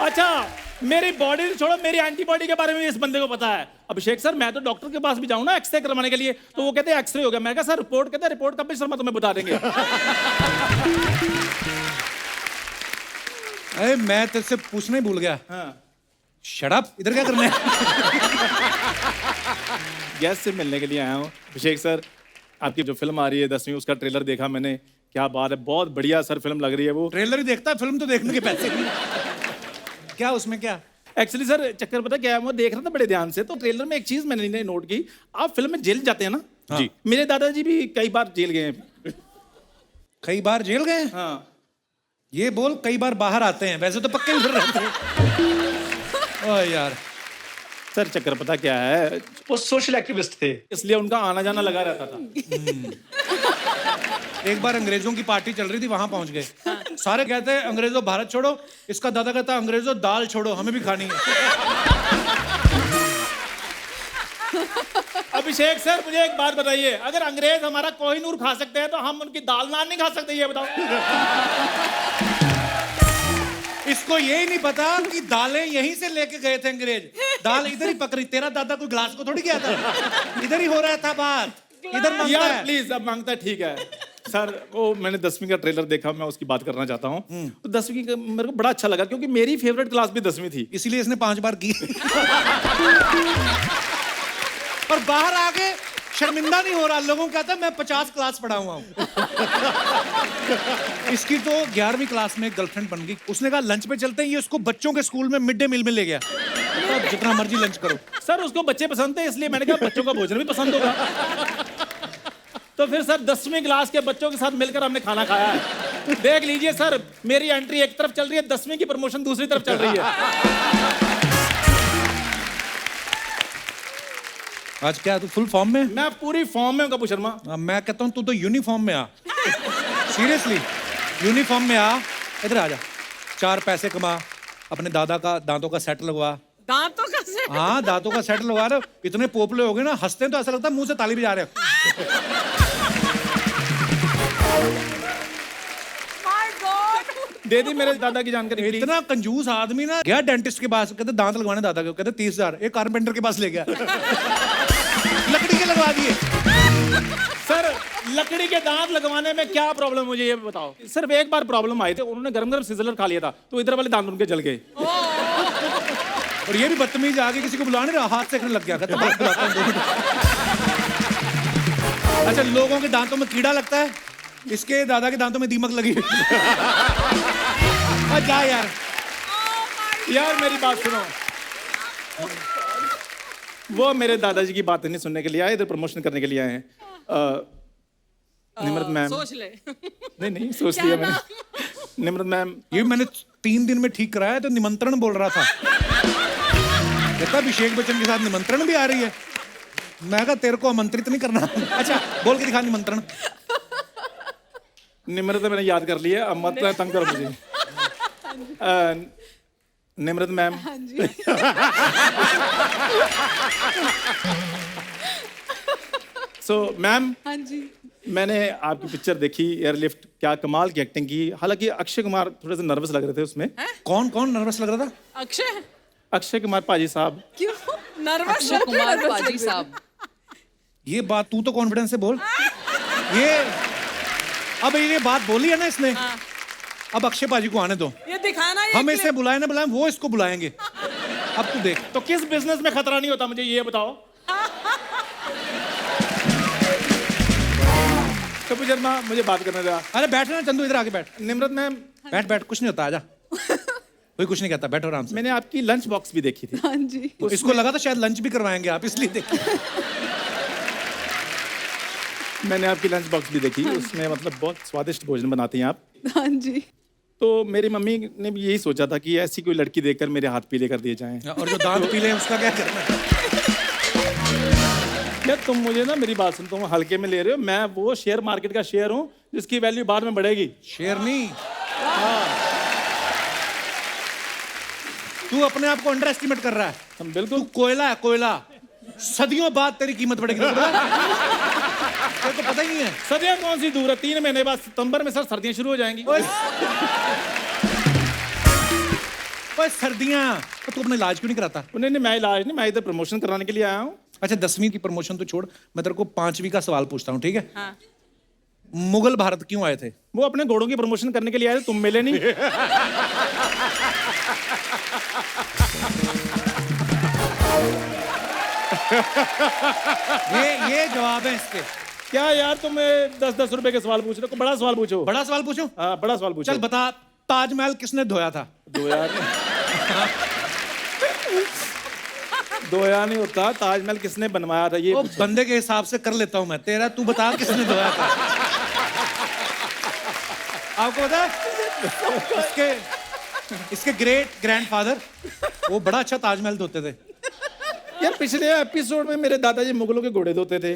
H: अच्छा, मेरी बॉडी छोड़ो, मेरी एंटीबॉडी के बारे में भी इस बंदे को पता है। अभिषेक सर, मैं तो डॉक्टर के पास भी जाऊं ना एक्सरे करवाने के लिए, तो वो कहते हैं एक्सरे हो गया। मैं कहा सर रिपोर्ट, कहते हैं रिपोर्ट कपिल शर्मा तुम्हें बता देंगे।
C: अरे मैं तेरे से पूछना ही भूल गया।
H: हाँ।
C: शट अप, इधर क्या करना है?
H: गेस्ट से मिलने के लिए आया हूँ। अभिषेक सर, आपकी जो फिल्म आ रही है 10वीं, उसका ट्रेलर देखा मैंने, क्या बात है, बहुत बढ़िया सर फिल्म लग रही है वो।
C: ट्रेलर ही देखता है, फिल्म तो देखने के पैसे नहीं। क्या उसमें क्या?
H: एक्चुअली सर चक्कर पता क्या है, मैं देख रहा था बड़े ध्यान से, तो ट्रेलर में एक चीज मैंने नोट की, आप फिल्म में जेल जाते हैं ना?
C: हाँ।
H: जी। मेरे दादाजी भी कई बार जेल गए हैं।
C: कई बार जेल गए?
H: हाँ।
C: ये बोल कई बार बाहर आते हैं, वैसे तो पक्के उधर रहते हैं। ओह यार।
H: सर चक्कर पता क्या है,
I: वो सोशल एक्टिविस्ट थे,
H: इसलिए उनका आना जाना लगा रहता था।
C: एक बार अंग्रेजों की पार्टी चल रही थी, वहां पहुंच गए। सारे कहते हैं अंग्रेजों भारत छोड़ो, इसका दादा कहता है अंग्रेजों दाल छोड़ो, हमें भी खानी है।
H: अभिषेक सर, मुझे एक बात बताइए, अगर अंग्रेज हमारा कोहिनूर खा सकते हैं तो हम उनकी दाल नान नहीं खा सकते, ये बताओ।
C: इसको यही नहीं पता कि दालें यहीं से लेके गए थे अंग्रेज, दाल इधर ही पक रही। तेरा दादा कोई ग्लास को थोड़ी गया था, इधर ही हो रहा था बात, इधर मांगता
H: यार
C: है।
H: प्लीज, अब मांगता है, ठीक है सर। वो मैंने 10वीं का ट्रेलर देखा, मैं उसकी बात करना चाहता हूँ। तो 10वीं का मेरे को बड़ा अच्छा लगा, क्योंकि मेरी फेवरेट क्लास भी 10वीं थी,
C: इसीलिए इसने 5 बार की। और बाहर आके शर्मिंदा नहीं हो रहा, लोगों को कहता है मैं 50 क्लास पढ़ा हुआ हूँ। इसकी तो 11वीं क्लास में गर्लफ्रेंड बन गई। उसने कहा लंच पे चलते हैं, ये उसको बच्चों के स्कूल में मिड डे मील में ले गया। तो जितना मर्जी लंच करो।
H: सर उसको बच्चे पसंद थे, इसलिए मैंने कहा बच्चों का भोजन भी पसंद होगा। तो फिर सर 10वीं क्लास के बच्चों के साथ मिलकर हमने खाना खाया है। देख लीजिए सर, मेरी एंट्री एक तरफ चल रही है, 10वीं की प्रमोशन दूसरी तरफ चल रही है।
C: आज क्या तू फुल फॉर्म में?
H: मैं पूरी फॉर्म में हूं कपूर शर्मा।
C: मैं कहता हूँ तू तो यूनिफॉर्म में आ। सीरियसली यूनिफॉर्म में आ, इधर आ जा, 4 पैसे कमा, अपने दादा का दांतों का सेट लगवा।
E: दांतों का से
C: हाँ, दांतों का सेट लगवा रहे हो, इतने पोपले हो गए ना, हंसते हैं तो ऐसा लगता है मुंह से ताली बजा रहे हो।
E: My God.
H: दे दी मेरे दादा की जानकारी please।
C: इतना कंजूस आदमी ना गया डेंटिस्ट के पास, कहते दांत लगवाने दादा के, कहते 30,000, एक कारपेंटर के पास ले गया। लकड़ी के लगवा दिए।
H: सर लकड़ी के दांत लगवाने में क्या प्रॉब्लम, मुझे ये बताओ। सिर्फ एक बार प्रॉब्लम आई थी, उन्होंने गरम गरम सिजलर खा लिया था तो इधर वाले दांत उनके जल गए।
C: और ये भी बदतमीज आगे किसी को बुला नहीं रहा, हाथ सेकने लग गया, कहता बस बुलाता हूं 2 मिनट। अच्छा, लोगों के दांतों में कीड़ा लगता है, इसके दादा के दांतों में दीमक लगी। जा यार।
H: यार मेरी बात सुनो, वो मेरे दादाजी की बात नहीं सुनने के लिए आए, इधर प्रमोशन करने के लिए आए हैं। निम्रत मैम,
E: सोच ले।
H: नहीं सोच लिया मैंने। निम्रत मैम,
C: ये मैंने 3 दिन में ठीक कराया, तो निमंत्रण बोल रहा था। कहता अभिषेक बच्चन के साथ निमंत्रण भी आ रही है। मैं कहा तेरे को आमंत्रित नहीं करना। अच्छा, बोल के दिखा निमंत्रण।
H: निम्रत मैंने याद कर लिया, अब मत तंग करो मुझे। निम्रत मैम, सो मैम,
G: हाँ जी।
H: मैंने आपकी पिक्चर देखी एयरलिफ्ट, क्या कमाल की एक्टिंग की। हालांकि अक्षय कुमार थोड़े से नर्वस लग रहे थे उसमें।
C: कौन कौन नर्वस लग रहा था?
H: अक्षय कुमार पाजी साहब।
E: क्यों नर्वस?
D: अक्षय कुमार पाजी साहब।
C: ये बात तू तो कॉन्फिडेंस से बोल। ये अब ये बात बोली है ना इसने, अब अक्षय पाजी को आने दो।
E: ये दिखाना, ये
C: हम इसे बुलाए ना बुलाए, वो इसको बुलाएंगे। अब तू देख।
H: तो किस बिजनेस में खतरा नहीं होता, मुझे ये बताओ। कपूर शर्मा, मुझे बात करने दो।
C: अरे बैठ ना चंदू, इधर आके बैठ।
H: निम्रत मैम,
C: बैठ बैठ, कुछ नहीं होता, आजा। कोई कुछ नहीं कहता, बैठो आराम से।
H: मैंने आपकी लंच बॉक्स भी देखी थी।
G: हाँ जी।
C: तो इसको लगा था शायद लंच भी करवाएंगे आप, इसलिए देखिए।
H: मैंने आपकी लंच बॉक्स भी देखी, उसमें मतलब बहुत स्वादिष्ट भोजन बनाती हैं आप।
G: हाँ जी।
H: तो मेरी मम्मी ने भी यही सोचा था कि ऐसी कोई लड़की देखकर मेरे हाथ पीले कर दिए जाएं।
C: और जो दांत पीले हैं उसका क्या करना है?
H: यार तुम मुझे ना, मेरी बात सुन, तुम हल्के में ले रहे हो। मैं वो शेयर मार्केट का शेयर हूँ जिसकी वैल्यू बाद में बढ़ेगी।
C: शेर नहीं, तू अपने आप को अंडर एस्टिमेट कर रहा है।
H: हम बिल्कुल।
C: तू कोयला है, कोयला। सदियों बाद तेरी कीमत बढ़ेगी। तेरे को पता ही नहीं है।
H: सदियां कौन सी दूर है, 3 महीने बाद सितंबर में सर सर्दियां शुरू हो जाएंगी।
C: ओए सर्दियां, तो तू अपना इलाज क्यों नहीं कराता?
H: नहीं नहीं, मैं इलाज नहीं, मैं इधर प्रमोशन कराने के लिए आया हूँ।
C: अच्छा, 10वीं की प्रमोशन तो छोड़, मैं तेरे को 5वीं का सवाल पूछता हूँ, ठीक है?
E: हाँ।
C: मुगल भारत क्यों आए थे?
H: वो अपने घोड़ों की प्रमोशन करने के लिए आए थे, तुम मिले नहीं।
C: ये जवाब है इसके।
H: क्या यार, तुम 10-10 रुपए के सवाल पूछ रहे हो, बड़ा सवाल पूछो।
C: बड़ा सवाल पूछूं?
H: हाँ, बड़ा सवाल पूछो।
C: चल बता, ताजमहल किसने धोया था?
H: 2000 नहीं होता, ताजमहल किसने बनवाया था ये
C: वो बंदे के हिसाब से कर लेता हूं मैं, तेरा तू बता किसने धोया था? आपको पता है? इसके ग्रेट ग्रैंडफादर वो बड़ा अच्छा ताजमहल धोते थे।
H: यार पिछले एपिसोड में मेरे दादाजी मुगलों के घोड़े धोते थे,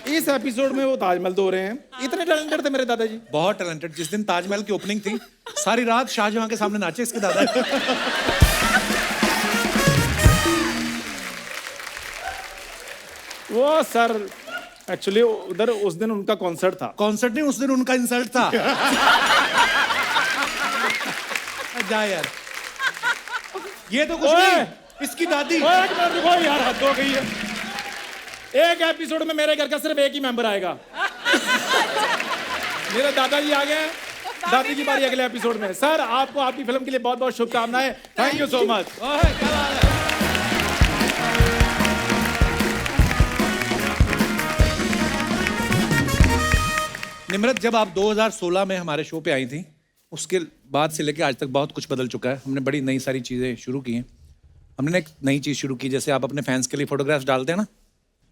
H: इस एपिसोड में वो ताजमहल धो रहे हैं। इतने टैलेंटेड थे मेरे दादाजी।
C: बहुत टैलेंटेड। जिस दिन ताजमहल की ओपनिंग थी, सारी रात शाहजहां के सामने नाचे इसके दादा।
H: वो सर एक्चुअली उधर उस दिन उनका कॉन्सर्ट था।
C: कॉन्सर्ट नहीं, उस दिन उनका इंसल्ट था। जा यार, ये तो कुछ नहीं, इसकी दादी।
H: एक मिनट रुको यार, हद हो गई है। एक एपिसोड में मेरे घर का सिर्फ एक ही मेंबर आएगा। मेरे दादाजी आ गए, दादी की बारी अगले एपिसोड में। सर आपको आपकी फिल्म के लिए बहुत बहुत शुभकामनाएं। Thank you so much.
C: Nimrat, जब आप 2016 में हमारे शो पे आई थी, उसके बाद से लेके आज तक बहुत कुछ बदल चुका है। हमने बड़ी नई सारी चीज़ें शुरू की हैं। हमने एक नई चीज़ शुरू की, जैसे आप अपने फैंस के लिए फोटोग्राफ्स डालते हैं ना,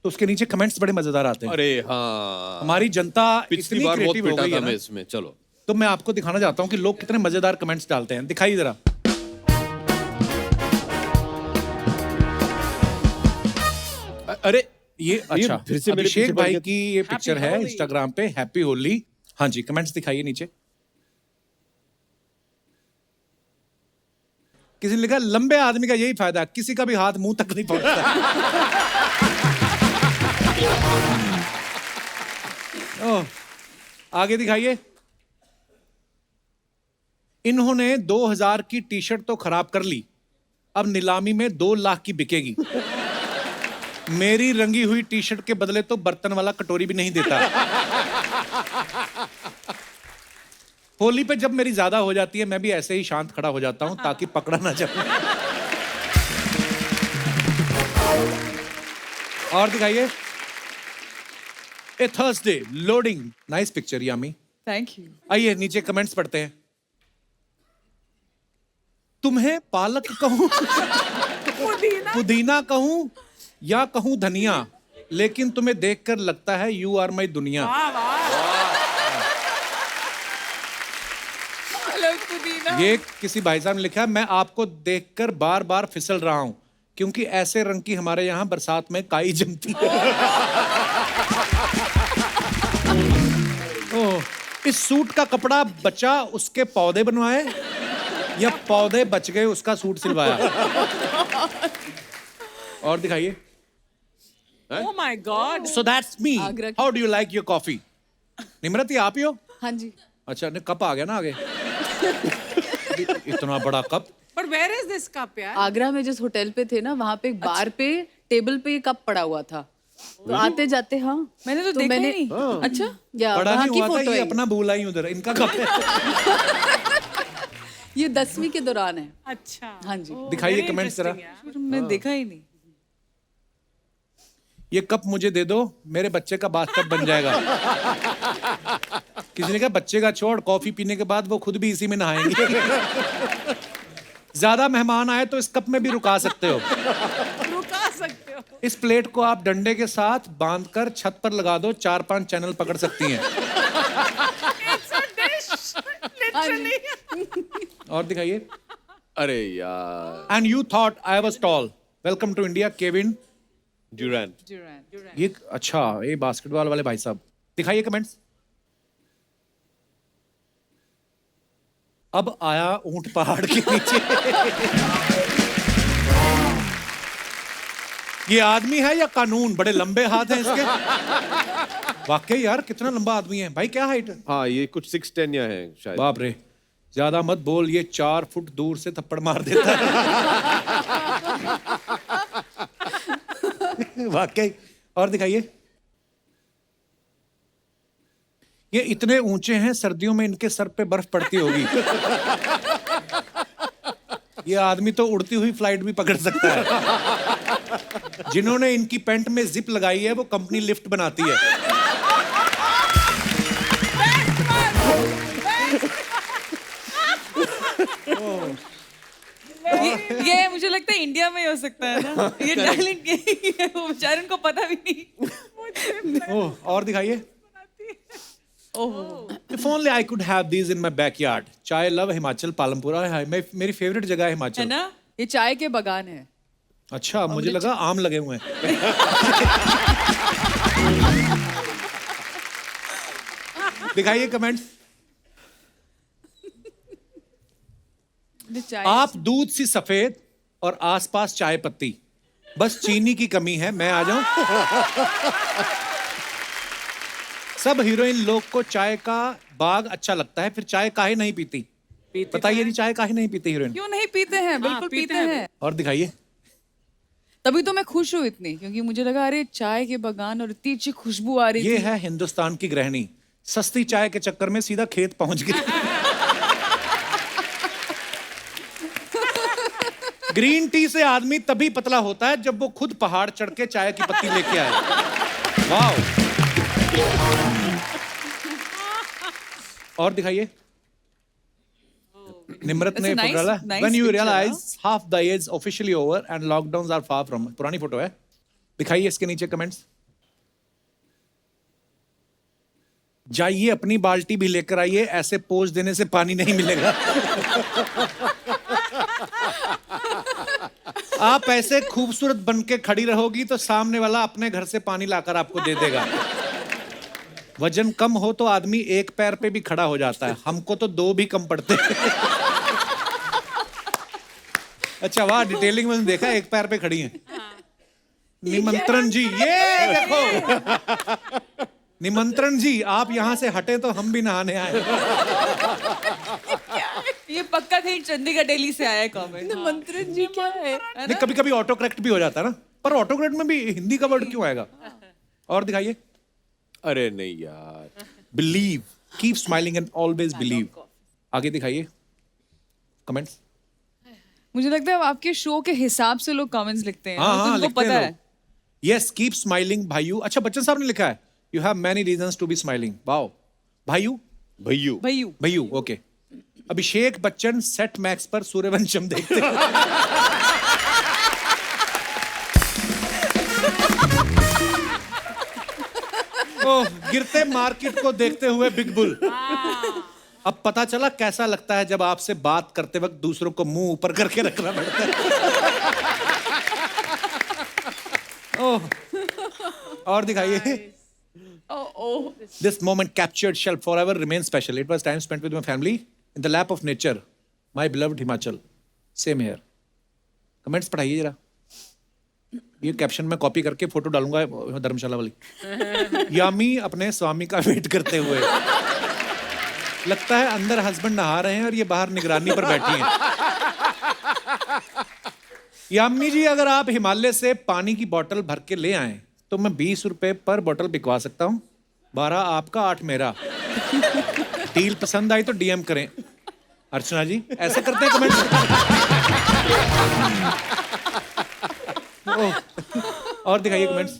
C: तो उसके नीचे कमेंट्स बड़े मजेदार आते हैं।
F: अरे हाँ,
C: हमारी जनता
F: पिछली
C: इतनी
F: बार बहुत
C: क्रिएटिव हो
F: पिटा
C: गई
F: था
C: है
F: मैं
C: ना,
F: इसमें। चलो
C: तो मैं आपको दिखाना चाहता हूँ कि लोग कितने मजेदार कमेंट्स डालते हैं। दिखाइए जरा।
F: अरे
C: ये अच्छा,
F: फिर से मेरे
C: अभिषेक
F: पीछे
C: भाई
F: पड़
C: की ये पिक्चर है
E: होली।
C: इंस्टाग्राम पे, हैप्पी होली। हाँ जी, कमेंट्स दिखाइए नीचे। किसी ने लिखा लंबे आदमी का यही फायदा, किसी का भी हाथ मुंह तक नहीं पहुंचता। ओह, आगे दिखाइए। इन्होंने 2000 की टी शर्ट तो खराब कर ली, अब नीलामी में 2 लाख की बिकेगी। मेरी रंगी हुई टी शर्ट के बदले तो बर्तन वाला कटोरी भी नहीं देता। होली पे जब मेरी ज्यादा हो जाती है मैं भी ऐसे ही शांत खड़ा हो जाता हूं ताकि पकड़ा ना जाए। और दिखाइए। A Thursday loading, nice picture Yami.
D: Thank you.
C: आइए नीचे कमेंट्स पढ़ते हैं। तुम्हें पालक कहूं, पुदीना कहूं या कहूं धनिया, लेकिन तुम्हें देखकर लगता है यू आर माई दुनिया। ये किसी भाई साहब ने लिखा है, मैं आपको देखकर बार बार फिसल रहा हूं क्योंकि ऐसे रंग की हमारे यहां बरसात में काई जमती है। ओह, इस सूट का कपड़ा बचा उसके पौधे बनवाए या पौधे बच गए उसका सूट सिलवाया। और दिखाइए।
E: Oh my God.
C: So that's me.
D: Agra की-
C: How do you like your coffee? Nimrat ये आप ही हो?
G: हाँ जी।
C: अच्छा ने कप आ गया ना आगे। इतना बड़ा cup.
E: But where is this cup, यार?
G: आगरा में जिस होटल पे थे ना, वहाँ पे एक बार पे टेबल पे ये कप पड़ा हुआ था। तो आते जाते हाँ
D: मैंने तो देखा ही नहीं। अच्छा।
G: या
C: बड़ा
G: वहाँ
C: नहीं
G: की
C: हुआ था,
G: फोटो
C: ये
G: है।
C: अपना भूला ही उधर इनका कप है।
G: ये 10वीं के दौरान है।
E: अच्छा।
G: हाँ जी।
C: दिखाइए
E: Very
C: कमेंट्स जरा।
E: interesting, यार.
D: मैं देखा ही नहीं।
C: ये कप मुझे दे दो, मेरे बच्चे का बाथटब बन जाएगा। किसी ने कहा बच्चे का छोड़, कॉफी पीने के बाद वो खुद भी इसी में नहाएंगे। ज्यादा मेहमान आए तो इस कप में भी रुका सकते हो।
E: रुका सकते हो।
C: इस प्लेट को आप डंडे के साथ बांधकर छत पर लगा दो, 4-5 चैनल पकड़ सकती हैं।
E: It's a dish. Literally.
C: और दिखाइए।
F: अरे यार,
C: and you thought I was tall, welcome to India Kevin
F: Durant.
C: ये अच्छा, ये बास्केटबॉल वाले भाई साहब। दिखाइए कमेंट्स। अब आया ऊंट पहाड़ के नीचे। ये आदमी है या कानून? बड़े लंबे हाथ हैं इसके। वाकई यार कितना लंबा आदमी है भाई, क्या हाइट है?
F: हाँ, ये कुछ 6'10" या है शायद।
C: बाप रे, ज्यादा मत बोल, ये 4 फुट दूर से थप्पड़ मार देता है। वाकई। और दिखाइए। ये इतने ऊंचे हैं, सर्दियों में इनके सर पे बर्फ पड़ती होगी। ये आदमी तो उड़ती हुई फ्लाइट भी पकड़ सकता है। जिन्होंने इनकी पैंट में जिप लगाई है वो कंपनी लिफ्ट बनाती है।
D: ये मुझे लगता है इंडिया में ही हो सकता है ना। ये टैलेंट यही है, वो बेचारे उनको पता भी नहीं।
C: ओह, और दिखाइए। If only I could have these in my backyard. चाय लव हिमाचल पालमपुरा है, मेरी फेवरेट जगह है
D: है
C: हिमाचल।
D: ना, ये चाय के बागान है।
C: अच्छा, मुझे लगा आम लगे हुए हैं। दिखाइए कमेंट्स।
D: ये चाय
C: आप दूध सी सफेद और आसपास चाय पत्ती, बस चीनी की कमी है, मैं आ जाऊं? सब हीरोइन लोग को चाय का बाग अच्छा लगता है, फिर चाय काहे नहीं पीती? बताइए नहीं, चाय काहे नहीं पीती हीरोइन?
D: क्यों नहीं पीते हैं? बिल्कुल
E: पीते
D: पीते
E: हैं।
D: हैं।
C: और दिखाइए।
D: तभी तो मैं खुश हूँ इतनी, क्योंकि मुझे लगा अरे चाय के बागान और इतनी अच्छी खुशबू आ रही
C: ये
D: थी।
C: है हिंदुस्तान की गृहिणी, सस्ती चाय के चक्कर में सीधा खेत पहुंच गई। ग्रीन टी से आदमी तभी पतला होता है जब वो खुद पहाड़ चढ़ के चाय की पत्ती लेके आए। वाओ। और दिखाइए। निम्रत ने
D: That's a nice-
C: डाला,
D: nice
C: when you
D: picture,
C: realize half the age officially over and lockdowns are far from। पुरानी फोटो है। दिखाइए इसके नीचे कमेंट्स। जाइए अपनी बाल्टी भी लेकर आइए, ऐसे पोज देने से पानी नहीं मिलेगा। आप ऐसे खूबसूरत बन के खड़ी रहोगी तो सामने वाला अपने घर से पानी लाकर आपको दे देगा। वजन कम हो तो आदमी एक पैर पे भी खड़ा हो जाता है, हमको तो 2 भी कम पड़ते हैं। अच्छा वाह, डिटेलिंग में देखा, एक पैर पे खड़ी हैं। निमंत्रण जी, ये देखो। निमंत्रण जी, आप यहाँ से हटे तो हम भी नहाने आए।
D: ये पक्का कहीं चंडीगढ़ दिल्ली से आया है कमेंट।
G: मंत्रण जी क्या है?
C: नहीं, कभी कभी ऑटो करेक्ट भी हो जाता है ना, पर ऑटो करेक्ट में भी हिंदी का वर्ड क्यों आएगा? और दिखाइए।
F: अरे नहीं यार।
C: Believe, keep smiling and always believe. आगे दिखाइए कमेंट्स।
D: मुझे लगता है आपके शो के हिसाब से लोग कमेंट्स लिखते हैं,
C: हाँ
D: तो
C: हाँ,
D: उनको
C: लिखते
D: पता
C: हैं
D: है।
C: लोग। यस, कीप स्माइलिंग भाइयों। अच्छा, बच्चन साहब ने लिखा है, you have many reasons to be smiling. Wow. भाइयों,
F: भैयू।
D: भैयू।
C: भैयू, okay. Abhishek Bachchan Set Max पर सूर्यवंशम देखते हैं। ओह, गिरते मार्केट को देखते हुए बिग बुल। अब पता चला कैसा लगता है जब आपसे बात करते वक्त दूसरों को मुंह ऊपर करके रखना पड़ता है। ओह, और दिखाइए। This moment captured shall forever remain special. It was time spent with my family in the lap of nature. My beloved Himachal. Same here. Comments पढ़ाइए जरा। ये कैप्शन मैं कॉपी करके फोटो डालूंगा धर्मशाला वाली। यामी अपने स्वामी का वेट करते हुए। लगता है अंदर हस्बैंड नहा रहे हैं और ये बाहर निगरानी पर बैठी हैं। यामी जी, अगर आप हिमालय से पानी की बोतल भर के ले आए तो मैं 20 रुपए पर बोतल बिकवा सकता हूँ। 12 आपका, 8 मेरा। डील पसंद आई तो डीएम करें। अर्चना जी ऐसे करते हैं कमेंट। और दिखाइए कमेंट्स।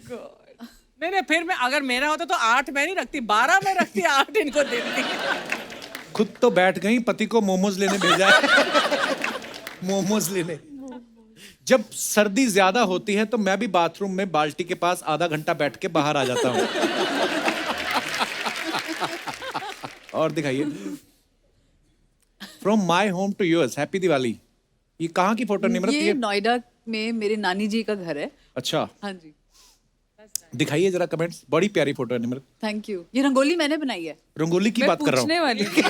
E: नहीं, फिर मैं अगर मेरा होता तो 8 मैं नहीं रखती, 12 मैं रखती, 8 इनको देती।
C: खुद तो बैठ गई, पति को मोमोज लेने भेजा है। मोमोज लेने। जब सर्दी ज्यादा होती है तो मैं भी बाथरूम में बाल्टी के पास आधा घंटा बैठ के बाहर आ जाता हूँ। और दिखाइए। From my home to yours, happy Diwali. ये कहाँ की फोटो निमरत?
G: ये नोएडा में मेरे नानी जी का घर है।
C: अच्छा,
G: हाँ जी।
C: दिखाइए जरा कमेंट्स। बड़ी प्यारी फोटो है निमरत।
G: Thank you. ये रंगोली मैंने बनाई है।
C: रंगोली की
D: मैं
C: बात कर रहा
D: पूछने
C: हूँ।
D: वाली थी।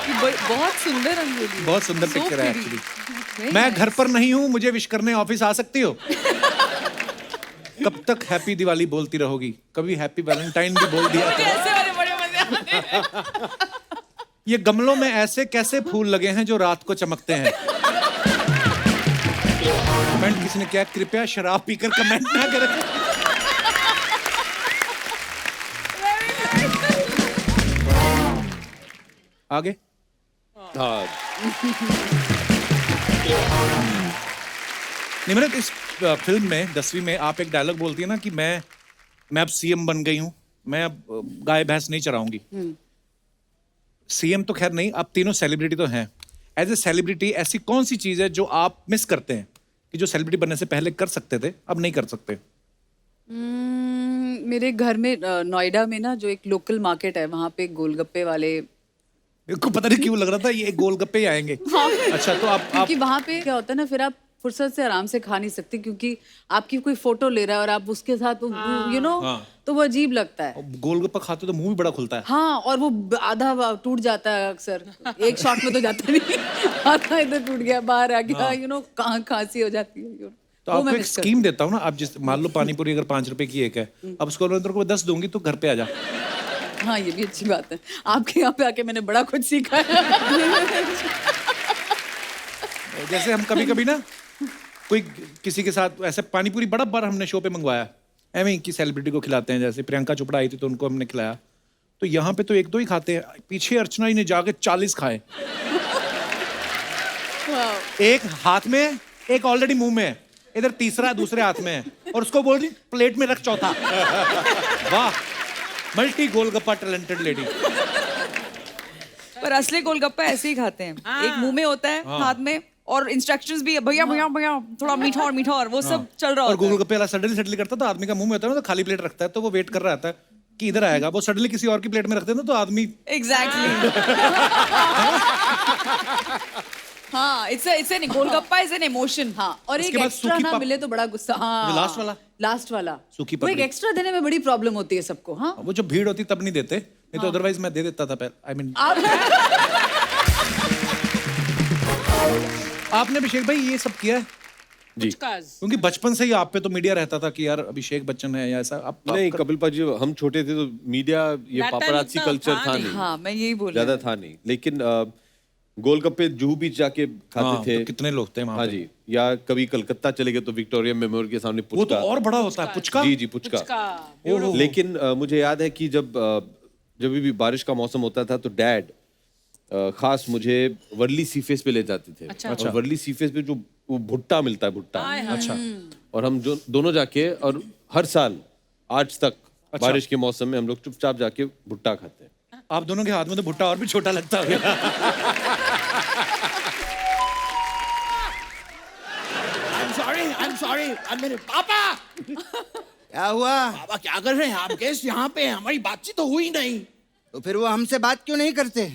D: कि बहुत सुंदर रंगोली।
C: बहुत सुंदर
D: So
C: पिक्चर है
D: pretty.
C: एक्चुअली। मैं घर पर नहीं हूँ, मुझे विश करने ऑफिस आ सकती हो? कब तक हैप्पी दिवाली बोलती रहोगी? कभी हैप्पी वैलेंटाइन भी बोल दिया करो।
D: ऐसे वाले बड़े मजे आते हैं।
C: ये गमलों में ऐसे कैसे फूल लगे हैं जो रात को चमकते हैं? कमेंट किसी ने क्या, कृपया शराब पीकर कमेंट ना करें। आगे।
F: हाँ।
C: निमरत, इस फिल्म में 10वीं में आप एक डायलॉग बोलती है ना कि मैं अब सीएम बन गई हूं, मैं अब गाय भैंस नहीं चराऊंगी। सीएम तो खैर नहीं, आप तीनों सेलिब्रिटी तो हैं। एज ए सेलिब्रिटी ऐसी कौन सी चीज है जो आप मिस करते हैं कि जो सेलिब्रिटी बनने से पहले कर सकते थे, अब नहीं कर सकते?
G: मेरे घर में नोएडा में ना जो एक लोकल मार्केट है, वहाँ पे गोलगप्पे वाले।
C: को पता नहीं क्यों लग रहा था ये गोलगप्पे ही आएंगे। अच्छा, तो आप
G: क्योंकि वहाँ पे क्या होता है ना, फिर आप फुर्सत से आराम से खा नहीं सकते, क्योंकि आपकी कोई फोटो ले रहा है और आप उसके साथ यू नो, तो वो अजीब लगता है।
C: गोलगप्पा खाते तो मुंह भी बड़ा खुलता है।
G: हाँ, और वो आधा टूट जाता है अक्सर। एक शॉट में तो जाता नहीं, आधा इधर टूट गया, बाहर आ गया, यू नो, कहाँ खांसी हो जाती है।
C: तो आपको एक स्कीम देता हूँ ना, आप जिस मान लो पानी पूरी अगर 5 रुपए की एक है, अब उसको को 10 दूंगी तो घर पे आ जा।
G: हाँ, ये भी अच्छी बात है। आपके यहाँ पे आके मैंने बड़ा कुछ सीखा है।
C: जैसे हम कभी कभी ना कोई किसी के साथ ऐसे पानी पूरी बड़ा बार हमने शो पे मंगवाया, एवं की सेलिब्रिटी को खिलाते हैं। जैसे प्रियंका चोपड़ा आई थी तो उनको हमने खिलाया, तो यहाँ पे तो 1-2 ही खाते हैं। पीछे अर्चना जी ने जाके 40 खाए। एक हाथ में, एक ऑलरेडी मुंह में है, इधर तीसरा दूसरे हाथ में है, और उसको बोल रही प्लेट में रख चौथा। वाह, मल्टी गोलगप्पा टैलेंटेड लेडी।
D: पर असली गोलगप्पा ऐसे ही खाते हैं, एक मुंह में होता है, हाथ में, और इंस्ट्रक्शंस भी भैया भैया भैया थोड़ा मीठा और वो सब चल रहा
C: और
D: होता है।
C: गोलगप्पे वाला सडनली करता है तो आदमी का मुंह में होता है ना, तो खाली प्लेट रखता है, तो वो वेट कर रहा था कि इधर आएगा। वो सडनली किसी और की प्लेट में रखते हैं ना, तो आदमी
D: एग्जैक्टली। हाँ, it's an golgappa is an emotion.
G: हाँ, और एक
C: उसके बाद
G: एक्स्ट्रा
C: सूखी
G: ना
C: पप-
G: मिले तो बड़ा गुस्सा। हाँ,
C: लास्ट वाला सूखी
G: वो एक
C: पपड़ी।
G: एक्स्ट्रा देने में बड़ी प्रॉब्लम होती है सबको। हाँ,
C: वो जो भीड़ होती तब नहीं देते, नहीं तो अदरवाइज मैं दे देता था। आई मीन आपने अभिषेक भाई ये सब किया है?
F: जी
C: क्योंकि बचपन से ही आप पे तो मीडिया रहता था कि यार अभिषेक बच्चन है या ऐसा आप
F: नहीं, कपिल पाजी हम छोटे थे तो मीडिया ये
E: That time
F: पापराची
E: इतना
F: कल्चर
E: था
F: था
E: नहीं।
F: नहीं,
D: हाँ मैं यही बोल
F: ज्यादा था नहीं। लेकिन गोलगप्पे जूहू बीच जाके खाते
C: हाँ,
F: थे।
C: तो कितने लोग थे वहाँ
F: हाँ
C: पे?
F: जी, या कभी कलकत्ता चले गए तो विक्टोरिया मेमोरियल के सामने
C: वो तो
F: पुचका।
C: और बड़ा होता है पुचका।
F: जी जी, पुचका। लेकिन मुझे याद है कि जब भी बारिश का मौसम होता था तो डैड खास मुझे वर्ली सीफेस पे ले जाते थे। और वर्ली सीफेस पे जो वो भुट्टा मिलता है, भुट्टा।
C: अच्छा।
F: और हम जो दोनों जाके, और हर साल आज तक बारिश के मौसम में हम लोग चुपचाप जाके भुट्टा खाते हैं।
C: आप दोनों के हाथ में तो भुट्टा और भी छोटा लगता है।
A: I'm sorry. मेरे पापा
B: क्या हुआ?
A: पापा क्या कर रहे हैं आप? गेस्ट यहाँ पे हैं, हमारी बातचीत तो हुई नहीं।
B: तो फिर वो हमसे बात क्यों नहीं करते?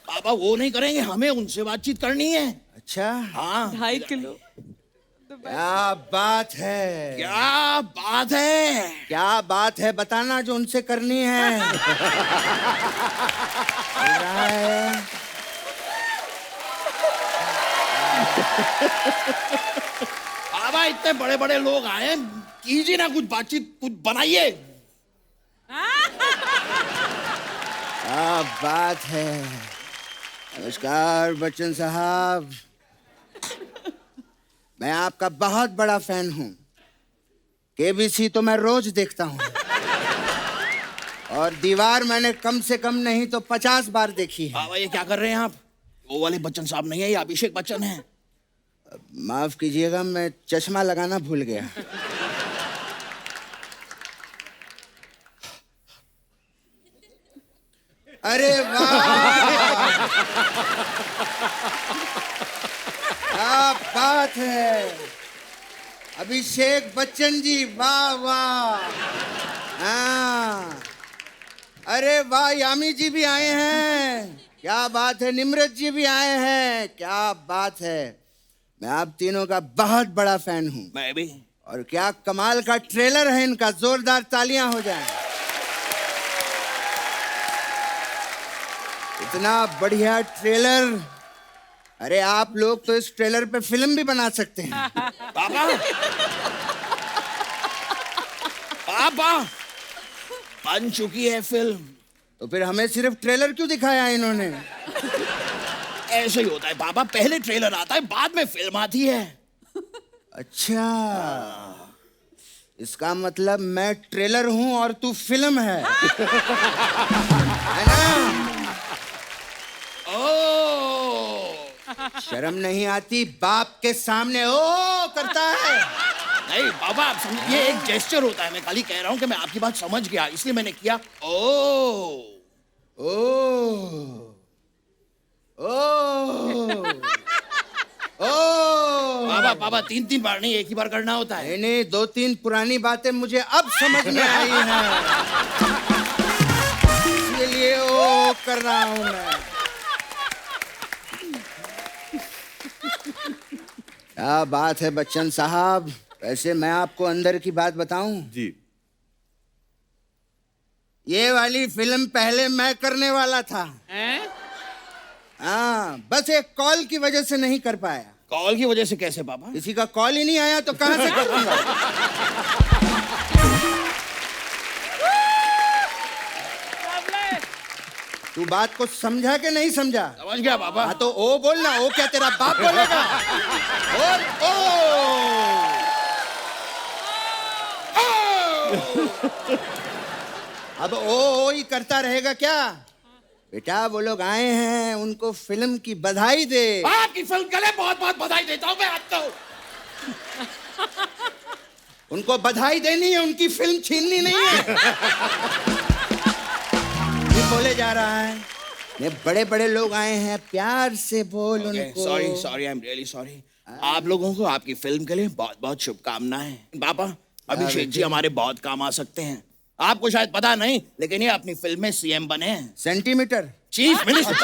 A: पापा वो नहीं करेंगे, हमें उनसे बातचीत करनी है।
B: अच्छा,
A: हाँ
D: 2.5 किलो।
B: क्या बात है?
A: क्या बात है?
B: क्या बात है बताना जो उनसे करनी है। चल रहा है।
A: पापा इतने बड़े बड़े लोग आए हैं, कीजिए ना कुछ बातचीत, कुछ बनाइए।
B: क्या बात है? नमस्कार बच्चन साहब, मैं आपका बहुत बड़ा फैन हूँ। केबीसी तो मैं रोज देखता हूँ और दीवार मैंने कम से कम नहीं तो 50 बार देखी है।
A: पापा ये क्या कर रहे हैं आप? वो वाले बच्चन साहब नहीं है, ये अभिषेक बच्चन है।
B: माफ कीजिएगा, मैं चश्मा लगाना भूल गया। अरे वाह, क्या बात है अभिषेक बच्चन जी, वाह वाह। हाँ, अरे वाह, यामी जी भी आए हैं, क्या बात है। निम्रत जी भी आए हैं, क्या बात है। मैं आप तीनों का बहुत बड़ा फैन हूँ।
A: मैं भी।
B: और क्या कमाल का ट्रेलर है इनका, जोरदार तालियां हो जाएं। इतना बढ़िया ट्रेलर, अरे आप लोग तो इस ट्रेलर पे फिल्म भी बना सकते हैं।
A: पापा पापा बन चुकी है फिल्म।
B: तो फिर हमें सिर्फ ट्रेलर क्यों दिखाया इन्होंने?
A: ऐसे ही होता है पापा, पहले ट्रेलर आता है बाद में फिल्म आती है।
B: अच्छा, इसका मतलब मैं ट्रेलर हूं और तू फिल्म है ना?
A: ओ
B: शर्म नहीं आती बाप के सामने ओ करता है?
A: नहीं पापा, आप समझ, ये एक जेस्चर होता है। मैं खाली कह रहा हूँ कि मैं आपकी बात समझ गया, इसलिए मैंने किया। ओ पापा पापा 3-3 बार नहीं, एक ही बार करना होता है।
B: नहीं, 2-3 पुरानी बातें मुझे अब समझ में आई हैं, इसलिए ओ कर रहा हूं मैं। क्या बात है बच्चन साहब। वैसे मैं आपको अंदर की बात बताऊं,
F: जी,
B: ये वाली फिल्म पहले मैं करने वाला था। हाँ, बस एक कॉल की वजह से नहीं कर पाया।
A: कॉल की वजह से कैसे पापा?
B: किसी का कॉल ही नहीं आया तो कहां से करूंगा? तू बात को समझा कि नहीं समझा?
A: समझ गया पापा।
B: हाँ तो ओ बोलना। ओ क्या तेरा बाप बोलेगा? बोल ओ। अब ओ ही करता रहेगा क्या? बेटा वो लोग आए हैं, उनको फिल्म की बधाई दे।
A: आपकी फिल्म के लिए बहुत बहुत बधाई देता हूँ मैं आपको।
B: उनको बधाई देनी है, उनकी फिल्म छीननी नहीं है। ये बोले जा रहा है, ये बड़े बड़े लोग आए हैं, प्यार से बोल उनको।
A: Sorry I am really sorry. आप लोगों को आपकी फिल्म के लिए बहुत बहुत शुभकामनाएं। पापा अभिषेक जी हमारे बहुत काम आ सकते हैं। आपको शायद पता नहीं, लेकिन ये अपनी फिल्म में सीएम बने हैं।
B: Centimetre
A: chief minister.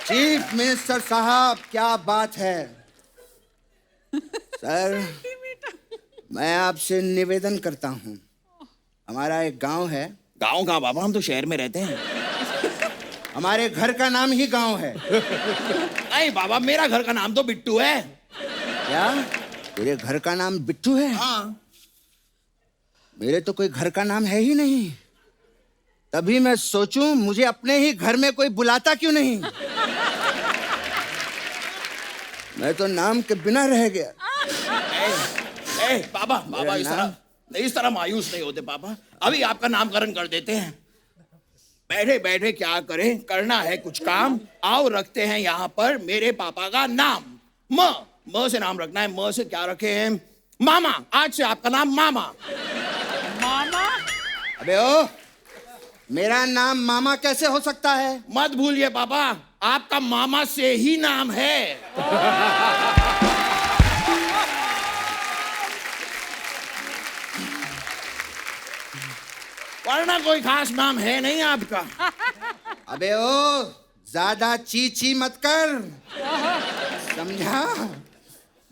B: Chief minister साहब, क्या बात है। सर मैं आपसे निवेदन करता हूँ, हमारा एक गांव है।
A: गाँव कहाँ पापा, हम तो शहर में रहते हैं।
B: हमारे घर का नाम ही गांव है।
A: नहीं बाबा, मेरा घर का नाम तो बिट्टू है।
B: क्या तेरे घर का नाम बिट्टू है?
A: हाँ।
B: मेरे तो कोई घर का नाम है ही नहीं। तभी मैं सोचूं मुझे अपने ही घर में कोई बुलाता क्यों नहीं। मैं तो नाम के बिना रह गया।
A: बाबा बाबा, इस तरह मायूस नहीं होते पापा। अभी आपका नामकरण कर देते हैं। बैठे बैठे क्या करें, करना है कुछ काम। आओ रखते हैं यहाँ पर मेरे पापा का नाम। म से नाम रखना है। म से क्या रखे हैं? मामा। आज से आपका नाम मामा।
E: मामा?
B: अबे ओ, मेरा नाम मामा कैसे हो सकता है?
A: मत भूलिए पापा, आपका मामा से ही नाम है। वरना कोई खास नाम है नहीं आपका।
B: अबे ओ, ज्यादा ची ची मत कर, समझा?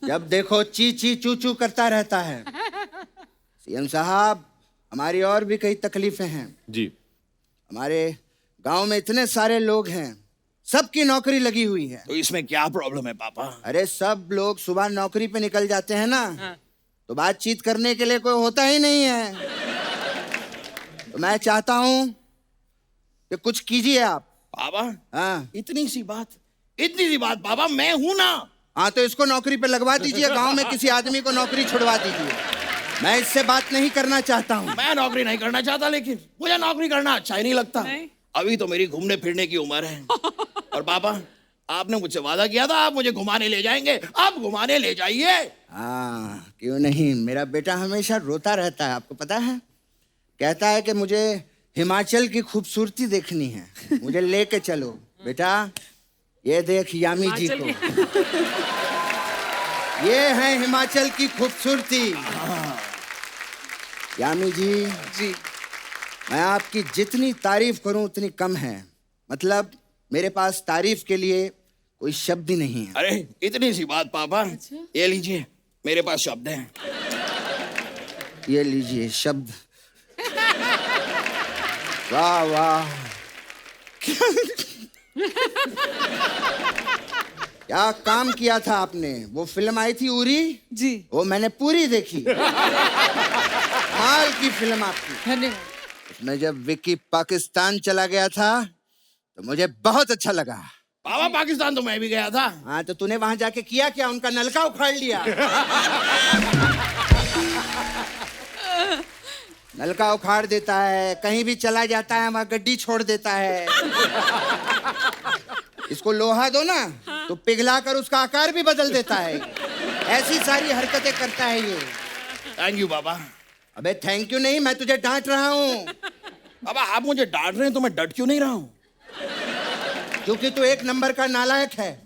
B: जब देखो ची ची चू चू करता रहता है। सीएम साहब, हमारी और भी कई तकलीफें हैं।
F: जी।
B: हमारे गांव में इतने सारे लोग हैं, सबकी नौकरी लगी हुई है।
A: तो इसमें क्या प्रॉब्लम है पापा?
B: अरे सब लोग सुबह नौकरी पे निकल जाते हैं ना, तो बातचीत करने के लिए कोई होता ही नहीं है। तो मैं चाहता हूं कि कुछ कीजिए आप।
A: पापा,
B: हाँ
A: इतनी सी बात पापा, मैं हूं ना।
B: हाँ, तो इसको नौकरी पे लगवा दीजिए। गांव में किसी आदमी को नौकरी छुड़वा दीजिए। मैं इससे बात नहीं करना चाहता हूँ।
A: मैं नौकरी नहीं करना चाहता, लेकिन मुझे नौकरी करना अच्छा ही नहीं लगता। अभी तो मेरी घूमने फिरने की उम्र है। और पापा, आपने मुझसे वादा किया था आप मुझे घुमाने ले जाएंगे। आप घुमाने ले जाइए।
B: हाँ, क्यों नहीं। मेरा बेटा हमेशा रोता रहता है, आपको पता है। कहता है कि मुझे हिमाचल की खूबसूरती देखनी है, मुझे लेके चलो। बेटा, ये देख यामी जी को, ये है हिमाचल की खूबसूरती। यामी जी, मैं आपकी जितनी तारीफ करूं उतनी कम है। मतलब मेरे पास तारीफ के लिए कोई शब्द ही नहीं है।
A: अरे इतनी सी बात पापा। ये लीजिए, मेरे पास शब्द हैं।
B: ये लीजिए शब्द। वाह वाह, क्या काम किया था आपने। वो फिल्म आई थी उरी
D: जी,
B: वो मैंने पूरी देखी। माल की फिल्म आपकी।
D: धन्यवाद।
B: उसमें जब विक्की पाकिस्तान चला गया था तो मुझे बहुत अच्छा लगा।
A: पापा, पाकिस्तान तो मैं भी गया था।
B: हाँ, तो तूने वहां जाके किया क्या? उनका नलका उखाड़ लिया। नलका उखाड़ देता है, कहीं भी चला जाता है वहां गड्डी छोड़ देता है। इसको लोहा दो ना तो पिघला कर उसका आकार भी बदल देता है। ऐसी सारी हरकतें करता है ये।
A: थैंक यू पापा।
B: अबे थैंक यू नहीं, मैं तुझे डांट रहा हूँ।
A: पापा, आप मुझे डांट रहे हैं तो मैं डट क्यों नहीं रहा हूँ?
B: क्योंकि तू एक नंबर का नालायक है।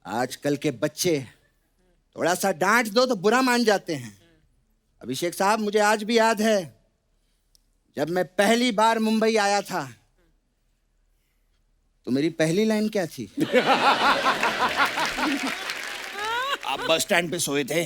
B: आजकल के बच्चे थोड़ा सा डांट दो तो बुरा मान जाते हैं। अभिषेक साहब, मुझे आज भी याद है जब मैं पहली बार मुंबई आया था तो मेरी पहली लाइन क्या थी?
A: आप बस स्टैंड पे सोए थे?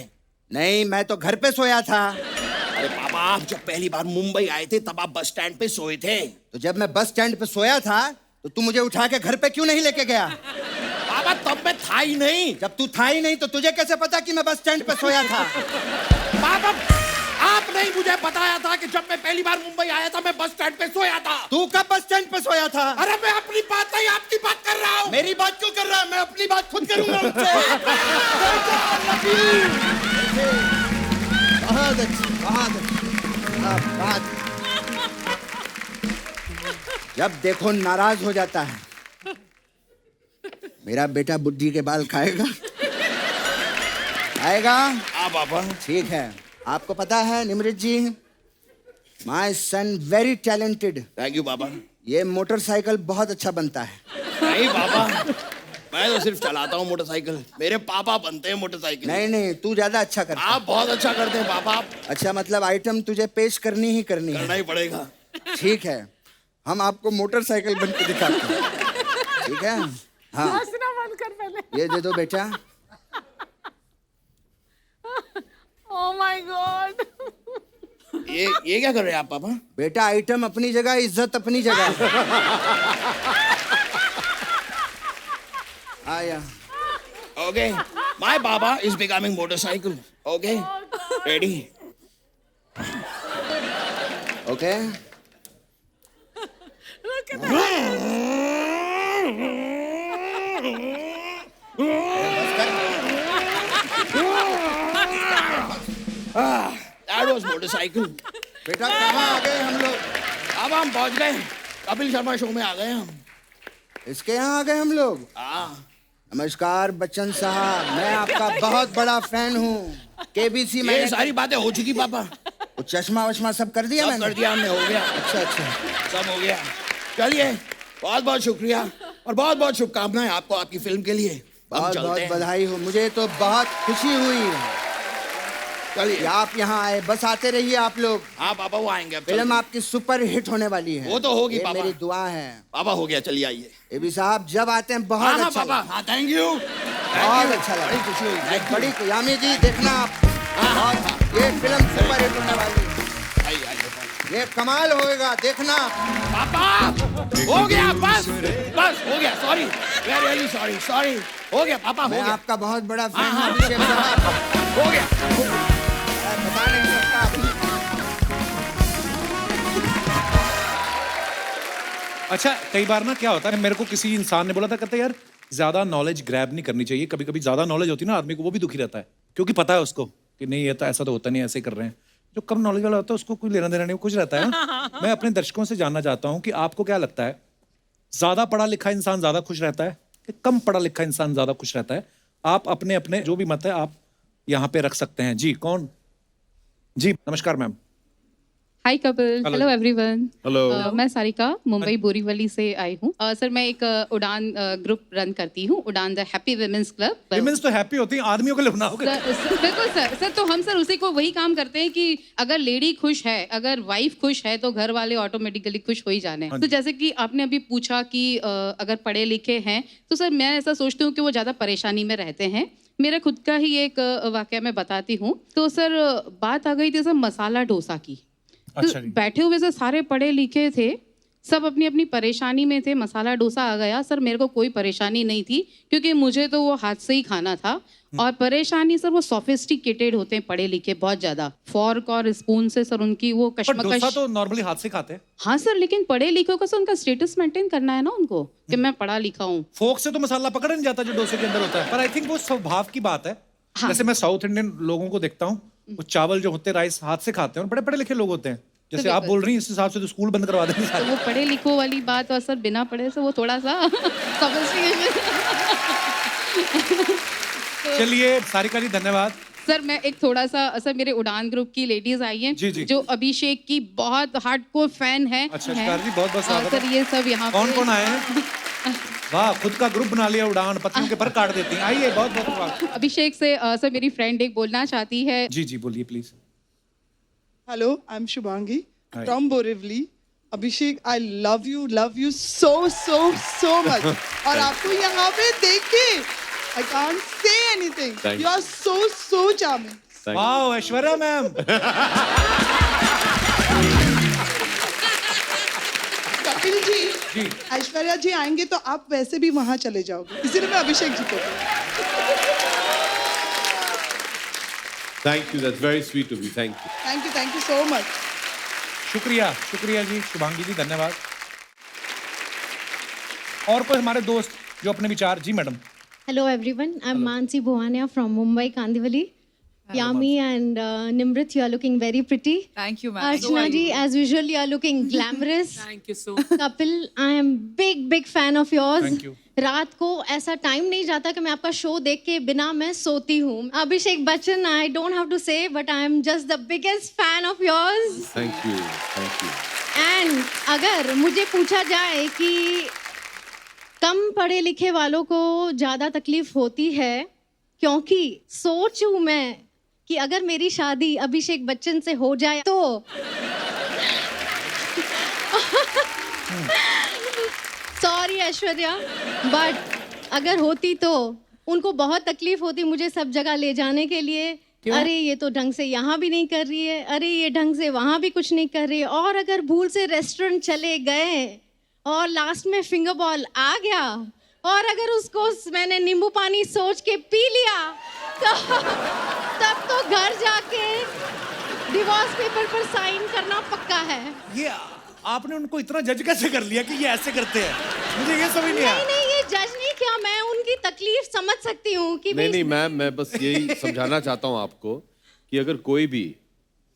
B: नहीं, मैं तो घर पे सोया था।
A: अरे पापा, आप जब पहली बार मुंबई आए थे तब आप बस स्टैंड पे सोए थे।
B: तो जब मैं बस स्टैंड पे सोया था तो तू मुझे उठा के घर पे क्यों नहीं लेके गया?
A: पापा, तब मैं था ही नहीं।
B: जब तू था ही नहीं तो तुझे कैसे पता कि मैं बस स्टैंड पे सोया था?
A: पापा, आपने ही मुझे बताया था कि जब मैं पहली बार मुंबई आया था मैं बस स्टैंड पे सोया था।
B: तू कब बस स्टैंड पे सोया था?
A: अरे मैं अपनी बात नहीं आपकी बात कर रहा हूँ।
B: मेरी बात क्यों कर रहा है? मैं अपनी बात खुद करूंगा उनसे। बहुत अच्छी, बहुत अच्छी बात। जब देखो नाराज हो जाता है। मेरा बेटा बुद्धि के बाल खाएगा? खाएगा?
A: हाँ पापा।
B: ठीक है। आपको पता है Nimrit ji, my son very talented.
A: Thank you पापा।
B: ये मोटरसाइकिल बहुत अच्छा बनता है।
A: नहीं पापा, मैं तो सिर्फ चलाता हूँ मोटरसाइकिल। मेरे पापा बनते हैं मोटरसाइकिल।
B: नहीं नहीं, तू ज्यादा अच्छा करता है।
A: आप बहुत अच्छा करते हैं पापा।
B: अच्छा, मतलब आइटम तुझे पेश करनी ही करनी है।
A: करना ही पड़ेगा।
B: ठीक है, हम आपको मोटरसाइकिल बन के दिखाते हैं। ठीक है? हाँ,
E: हंसना बंद कर पहले।
B: ये दे दो बेटा।
E: Oh my God.
A: ये क्या कर रहे हैं आप पापा?
B: बेटा, आइटम अपनी जगह, इज्जत अपनी जगह। आया
A: Okay, my Baba is becoming motorcycle. Okay, ready?
B: Okay
A: That was motorcycle.
B: बेटा कहाँ आ गए हम लोग?
A: अब हम पहुंच गए कपिल शर्मा शो में आ गए हम।
B: इसके यहाँ आ गए हम लोग।
A: हाँ,
B: नमस्कार बच्चन साहब, मैं आपका बहुत बड़ा फैन हूँ। केबीसी
A: ये
B: में
A: सारी बातें हो चुकी पापा।
B: वो चश्मा वश्मा सब कर दिया
A: सब
B: मैंने।
A: कर दिया हमने, हो गया,
B: अच्छा अच्छा।
A: सब हो गया। चलिए, बहुत बहुत शुक्रिया और बहुत बहुत शुभकामनाएं आपको आपकी फिल्म के लिए। हम
B: बहुत
A: चलते
B: बहुत
A: हैं।
B: बधाई हो, मुझे तो बहुत खुशी हुई कि
A: चलिए,
B: आप यहाँ आए। बस आते रहिए आप लोग।
A: हाँ पापा वो आएंगे अब।
B: फिल्म
A: चलते हैं।
B: आपकी सुपर हिट होने वाली है।
A: वो तो होगी
B: ये
A: पापा।
B: मेरी दुआ है।
A: पापा हो गया, चलिए आइए।
B: एबी साहब जब आते हैं
A: हाँ
B: बहुत
A: हाँ
B: अच्छा
A: पापा,
B: लगता
A: हाँ थैंक यू।
B: है। बहुत अच्छा
A: बड़ी
B: लगा।
A: खुशी हुई।
B: बड़ी यामी जी देखना आप, बहुत ये फिल्म सुपर हिट होने वाली है।
A: आइए आइए पापा।
B: ये कमाल होएगा, देखना।
A: पापा हो गया, बस बस हो गया। Sorry, we are really sorry, sorry. हो गया पापा, हो
B: मैं
A: गया।
B: आपका बहुत बड़ा फैन
A: हाँ,
B: हूँ
A: हाँ,
B: अभिषेक साहब।
A: हो गया।
B: मैं बता नहीं सकता अभी।
C: अच्छा, कई बार ना क्या होता है, मेरे को किसी इंसान ने बोला था, कहते यार ज्यादा नॉलेज ग्रैब नहीं करनी चाहिए। कभी कभी ज्यादा नॉलेज होती है ना आदमी को, वो भी दुखी रहता है, क्योंकि पता है उसको कि नहीं ये तो ऐसा तो होता नहीं, ऐसे कर रहे हैं। जो कम नॉलेज वाला होता है उसको कोई लेना देना नहीं, कुछ रहता है ना। मैं अपने दर्शकों से जानना चाहता हूँ कि आपको क्या लगता है, ज्यादा पढ़ा लिखा इंसान ज्यादा खुश रहता है कि कम पढ़ा लिखा इंसान ज्यादा खुश रहता है? आप अपने अपने जो भी मत है आप यहाँ पे रख सकते हैं। जी कौन? जी नमस्कार मैम।
I: हाय कपिल, हेलो एवरीवन।
F: हेलो।
I: मैं सारिका मुंबई बोरीवली से आई हूँ। सर मैं एक उड़ान ग्रुप रन करती हूँ, उड़ान the happy women's club.
C: Women's तो हैप्पी होती हैं, आदमियों के लिए बनाओगे।
I: बिल्कुल सर तो हम सर उसी को वही काम करते हैं कि अगर लेडी खुश है, अगर वाइफ खुश है तो घर वाले ऑटोमेटिकली खुश हो ही जाने हैं। तो जैसे कि आपने अभी पूछा कि अगर पढ़े लिखे हैं तो सर मैं ऐसा सोचती हूँ कि वो ज़्यादा परेशानी में रहते हैं। मेरा खुद का ही एक वाकया मैं बताती हूँ। तो सर बात आ गई थी सर मसाला डोसा की।
C: अच्छा
I: तो
C: जी।
I: बैठे हुए से सारे पढ़े लिखे थे, सब अपनी अपनी परेशानी में थे। मसाला डोसा आ गया सर, मेरे को कोई परेशानी नहीं थी क्योंकि मुझे तो वो हाथ से ही खाना था। और परेशानी सर वो सोफिस्टिकेटेड होते हैं पढ़े लिखे बहुत ज्यादा, फॉर्क और स्पून से सर उनकी वो
C: पर डोसा
I: कशमकश।
C: तो नॉर्मली हाथ से खाते हैं।
I: हाँ सर, लेकिन पढ़े लिखों का सर उनका स्टेटस मेंटेन करना है ना उनको कि मैं पढ़ा लिखा हूँ।
C: फोक से तो मसाला पकड़ नहीं जाता जो डोसे के अंदर होता है। पर आई थिंक वो स्वभाव की बात है।
I: हाँ।
C: जैसे मैं साउथ इंडियन लोगों को देखता हूँ, वो चावल जो होते हैं राइस हाथ से खाते हैं और बड़े पढ़े लिखे लोग होते हैं। जैसे आप बोल रही हैं इस हिसाब से तो स्कूल बंद करवा देंगे
I: तो
C: सारे।
I: वो पढ़े लिखों वाली बात और सर बिना पढ़े से वो थोड़ा सा sophistication।
C: चलिए सारिका जी धन्यवाद।
I: सर मैं एक थोड़ा सा, सर मेरे उड़ान ग्रुप की लेडीज आई हैं
C: जी, जी।
I: जो अभिषेक की बहुत हार्डकोर फैन है।
C: अच्छा, शिकार जी, बहुत बहुत स्वागत
I: सर
C: है।
I: ये सब यहाँ
C: कौन
I: पे-
C: कौन आए हैं? वाह, खुद का ग्रुप बना लिया उड़ान, पत्नियों के पर काट देती हैं। आइए, बहुत बहुत स्वागत।
I: अभिषेक से सर मेरी फ्रेंड एक बोलना चाहती है।
C: जी जी बोलिए please.
J: Hello, I'm Shubhangi
C: Hi.
J: from Borivali. Abhishek, I love you so much. और आपको यहाँ पे देख के I can't say anything.
F: Thank
J: You are so charming.
C: वाह ऐश्वर्या मैम।
J: कपिल जी, ऐश्वर्या जी आएंगे तो आप वैसे भी वहाँ चले जाओगे, इसीलिए मैं अभिषेक जी को
F: Thank you. That's very sweet of you. Thank you.
J: Thank you so much.
C: शुक्रिया शुक्रिया जी, शुभांगी जी धन्यवाद। और कोई हमारे दोस्त जो अपने विचार। जी madam.
K: Hello everyone, I'm Mansi Bhuwania from Mumbai, Kandivali. Yami and Nimrit, you are looking very pretty.
D: Thank you, ma'am.
K: Archana ji, as usual, you are looking glamorous.
E: Thank you so
K: Kapil, I am big fan of yours.
C: Thank you.
K: रात को ऐसा टाइम नहीं जाता कि मैं आपका शो देख के बिना मैं सोती हूँ। Abhishek Bachchan, I don't have to say, but I am just the biggest fan of yours.
F: Thank you. Thank you.
K: And अगर मुझे पूछा जाए कि कम पढ़े लिखे वालों को ज़्यादा तकलीफ होती है, क्योंकि सोचूं मैं कि अगर मेरी शादी अभिषेक बच्चन से हो जाए तो सॉरी ऐश्वर्या, बट अगर होती तो उनको बहुत तकलीफ होती मुझे सब जगह ले जाने के लिए। अरे ये तो ढंग से यहाँ भी नहीं कर रही है, अरे ये ढंग से वहाँ भी कुछ नहीं कर रही है। और अगर भूल से रेस्टोरेंट चले गए और लास्ट में फिंगर बॉल आ गया और अगर उसको मैंने नींबू पानी सोच के पी लिया तो तब तो घर जाके डिवोर्स पेपर पर साइन करना पक्का है।
C: ये आपने उनको इतना जज कैसे कर लिया कि ये ऐसे करते हैं? मुझे ये समझ नहीं आया।
K: नहीं नहीं, ये जज नहीं किया, मैं उनकी तकलीफ समझ सकती हूँ कि
F: नहीं नहीं मैम, मैं बस यही समझाना चाहता हूँ आपको कि अगर कोई भी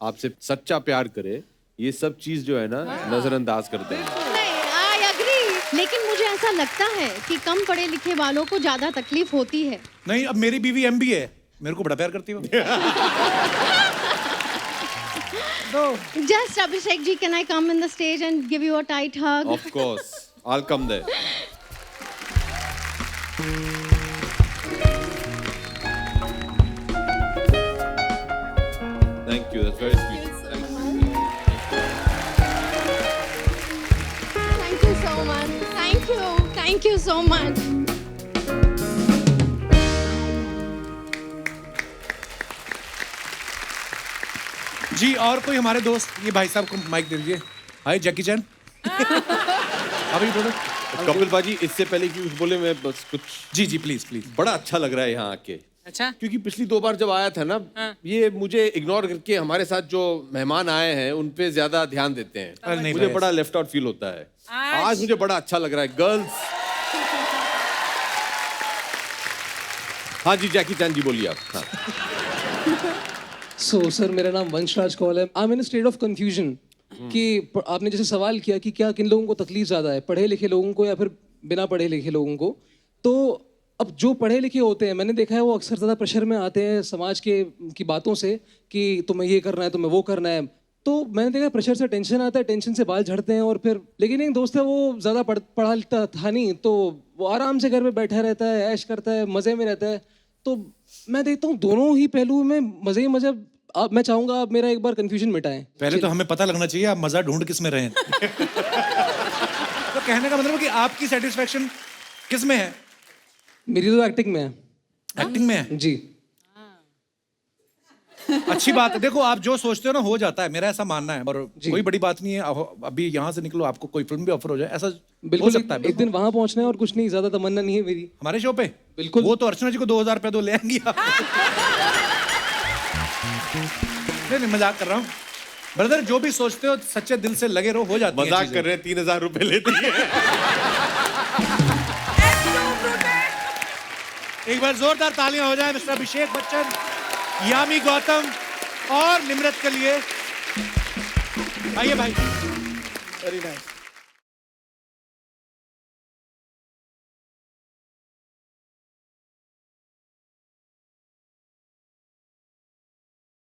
F: आपसे सच्चा प्यार करे, ये सब चीज जो है ना नजरअंदाज कर दें।
K: नहीं, आई एग्री, लेकिन मुझे ऐसा लगता है कि कम पढ़े लिखे वालों को ज्यादा तकलीफ होती है।
C: नहीं, अब मेरी बीवी MBA है, मेरे को बड़ा प्यार करती है।
K: Just Abhishek ji, can I come in the stage and give you a tight hug?
F: Of course, I'll come there. Thank you, that's very sweet.
K: Thank you so much. Thank you. Thank you so much.
C: जी, और कोई हमारे दोस्त, ये भाई साहब को माइक दे दीजिए। हाय जैकी चैन। अभी बोलो।
F: कपिल बाजी, इससे पहले कि कुछ बोले मैं बस कुछ।
C: जी जी प्लीज प्लीज।
F: बड़ा अच्छा लग रहा है यहाँ आके।
E: अच्छा,
F: क्योंकि पिछली 2 बार जब आया था ना, ये मुझे इग्नोर करके हमारे साथ जो मेहमान आए हैं उन पे ज्यादा ध्यान देते हैं।
C: अरे नहीं
F: मुझे
C: भाई,
F: बड़ा लेफ्ट आउट फील होता है। आज मुझे बड़ा अच्छा लग रहा है। गर्ल्स। हाँ जी, जैकी चैन जी बोलिए आप। हाँ।
L: सो सर, मेरा नाम वंशराज कौल है। I am in state of confusion कि आपने जैसे सवाल किया कि क्या किन लोगों को तकलीफ ज़्यादा है, पढ़े लिखे लोगों को या फिर बिना पढ़े लिखे लोगों को। तो अब जो पढ़े लिखे होते हैं, मैंने देखा है वो अक्सर ज़्यादा प्रेशर में आते हैं समाज की बातों से कि तुम्हें ये करना है, तुम्हें वो करना है। तो मैंने देखा प्रेशर से टेंशन आता है, टेंशन से बाल झड़ते हैं और फिर। लेकिन एक दोस्त है, वो ज़्यादा पढ़ा लिखा था नहीं, तो वो आराम से घर में बैठा रहता है, ऐश करता है, मज़े में रहता है। तो मैं देखता हूँ दोनों ही पहलू में मज़े ही मज़े। अब मैं चाहूंगा आप मेरा एक बार कंफ्यूजन मिटाएं।
C: पहले तो हमें पता लगना चाहिए आप मजा ढूंढ किस में रहे हैं। तो कहने का मतलब है कि आपकी सेटिस्फेक्शन किस में है?
L: मेरी तो एक्टिंग में है।
C: एक्टिंग में है
L: जी।
C: अच्छी बात है। देखो, आप जो सोचते हो ना हो जाता है, मेरा ऐसा मानना है। और कोई बड़ी बात नहीं है। अभी यहाँ से निकलो, आपको कोई फिल्म भी ऑफर हो जाए, ऐसा
L: बिल्कुल
C: हो सकता है।
L: एक दिन वहां पहुंचना है और कुछ नहीं, ज्यादा तमन्ना नहीं है मेरी।
C: हमारे शो पे
L: बिल्कुल।
C: वो तो अर्चना जी को 2000 रुपए दो, ले आएंगी आप। नहीं, मजाक कर रहा हूँ ब्रदर। जो भी सोचते हो सच्चे दिल से लगे रहो, हो जाती है।
F: मजाक कर रहे हैं, 3000 रुपए लेती है।
C: एक बार जोरदार तालियां हो जाए मिस्टर अभिषेक बच्चन, यामी गौतम और निम्रत के लिए। आइए भाई।
A: Very nice.